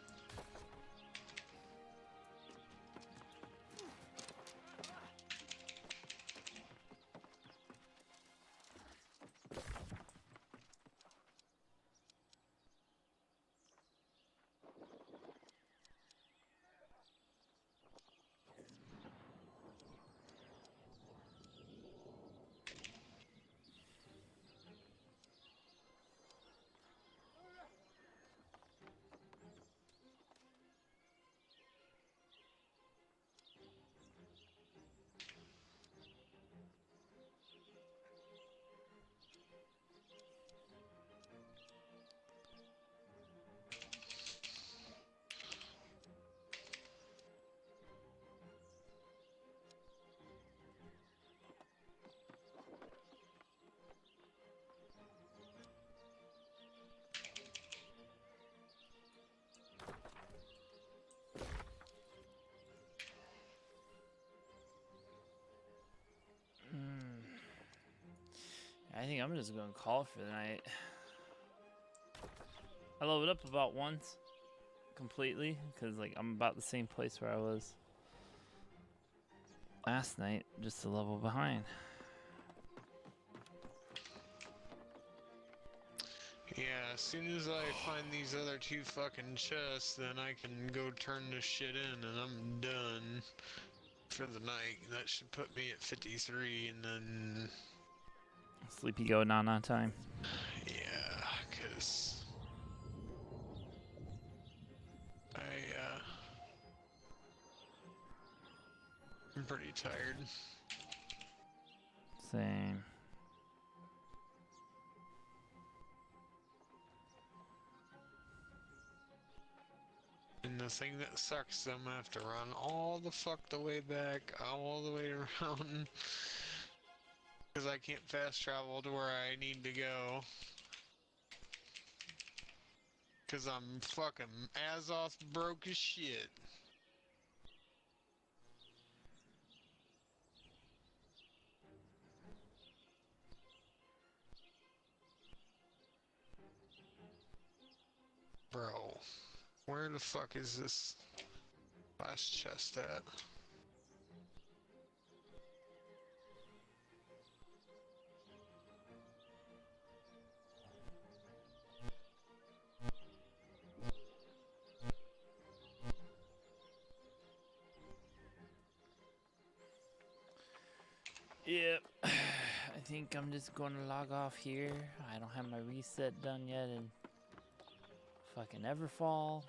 I think I'm just gonna call it for the night. I leveled up about once, completely, because like I'm about the same place where I was last night, just a level behind. Yeah, as soon as I find these other 2 fucking chests, then I can go turn this shit in and I'm done for the night. That should put me at 53 and then... Sleepy go Nana time. Yeah, because... I'm pretty tired. Same. And the thing that sucks is I'm gonna have to run all the fuck the way back, all the way around. Because I can't fast travel to where I need to go. Because I'm fucking ass-off broke as shit. Bro, where the fuck is this last chest at? Yep. I think I'm just going to log off here. I don't have my reset done yet and fucking Everfall.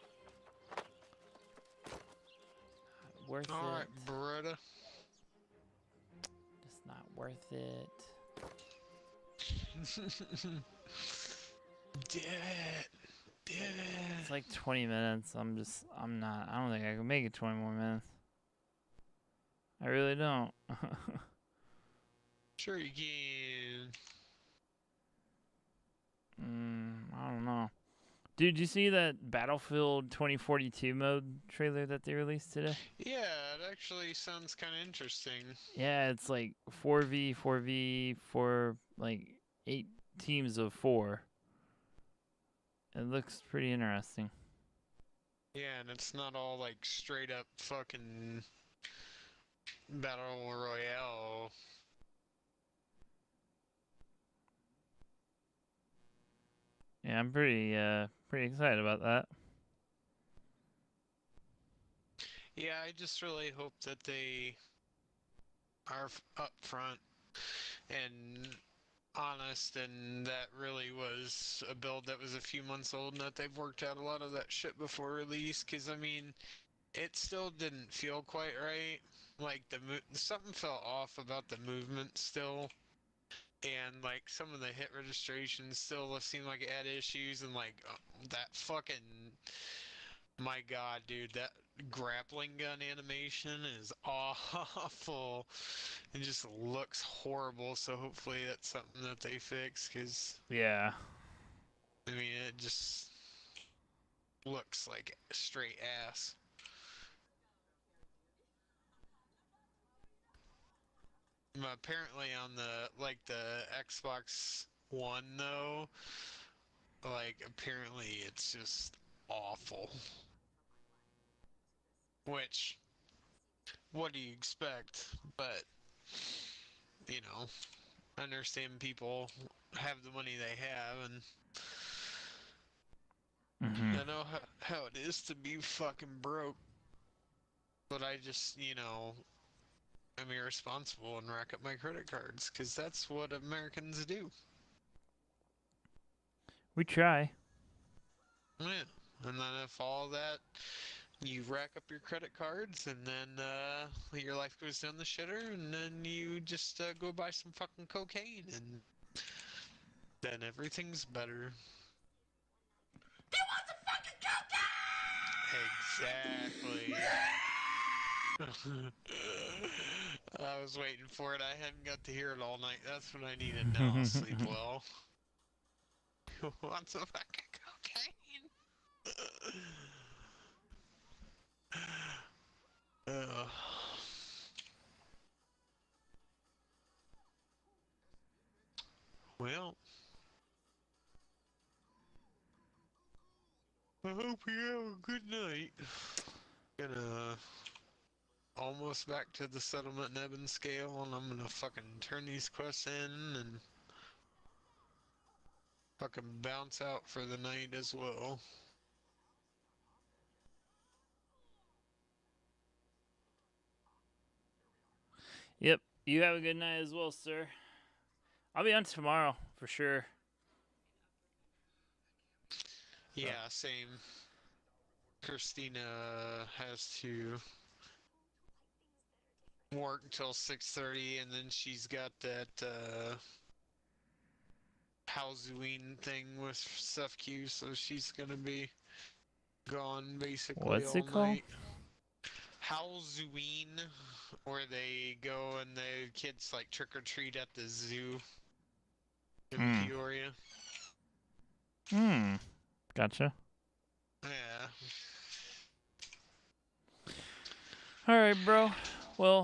Not worth Alright, it. brother. Just not worth it. Damn it. Damn it. It's like 20 minutes. I don't think I can make it 20 more minutes. I really don't. Sure you can. I don't know. Dude, you see that Battlefield 2042 mode trailer that they released today? Yeah, it actually sounds kind of interesting. Yeah, it's like 4v, for like 8 teams of 4. It looks pretty interesting. Yeah, and it's not all like straight up fucking Battle Royale. Yeah, I'm pretty excited about that. Yeah, I just really hope that they are upfront and honest, and that really was a build that was a few months old, and that they've worked out a lot of that shit before release. Because I mean, it still didn't feel quite right. Like something felt off about the movement still, and like some of the hit registrations still seemed like it had issues, and like that fucking, my god, dude, that grappling gun animation is awful. It just looks horrible, so hopefully that's something that they fix, because Yeah. I mean, it just looks like straight ass. Apparently on the Xbox One though, like apparently it's just awful. Which, what do you expect? But you know, I understand people have the money they have, and I know how it is to be fucking broke. But I just, I'm irresponsible and rack up my credit cards, because that's what Americans do. We try. Yeah. And then if all that, you rack up your credit cards, and then your life goes down the shitter, and then you just go buy some fucking cocaine, and then everything's better. He wants a fucking Exactly. I was waiting for it. I hadn't got to hear it all night. That's what I needed. Now I'll sleep well. Who wants a fucking cocaine? Well, I hope you have a good night. Gonna almost back to the settlement Nebben scale, and I'm gonna fucking turn these quests in and fucking bounce out for the night as well. Yep. You have a good night as well, sir. I'll be on tomorrow for sure. Yeah, same. Christina has to work until 6:30, and then she's got that Halloween thing with Seth Q, so she's gonna be gone basically What's all it called? night. Halloween, where they go and the kids like trick or treat at the zoo in Peoria. Gotcha. Yeah. All right, bro. Well,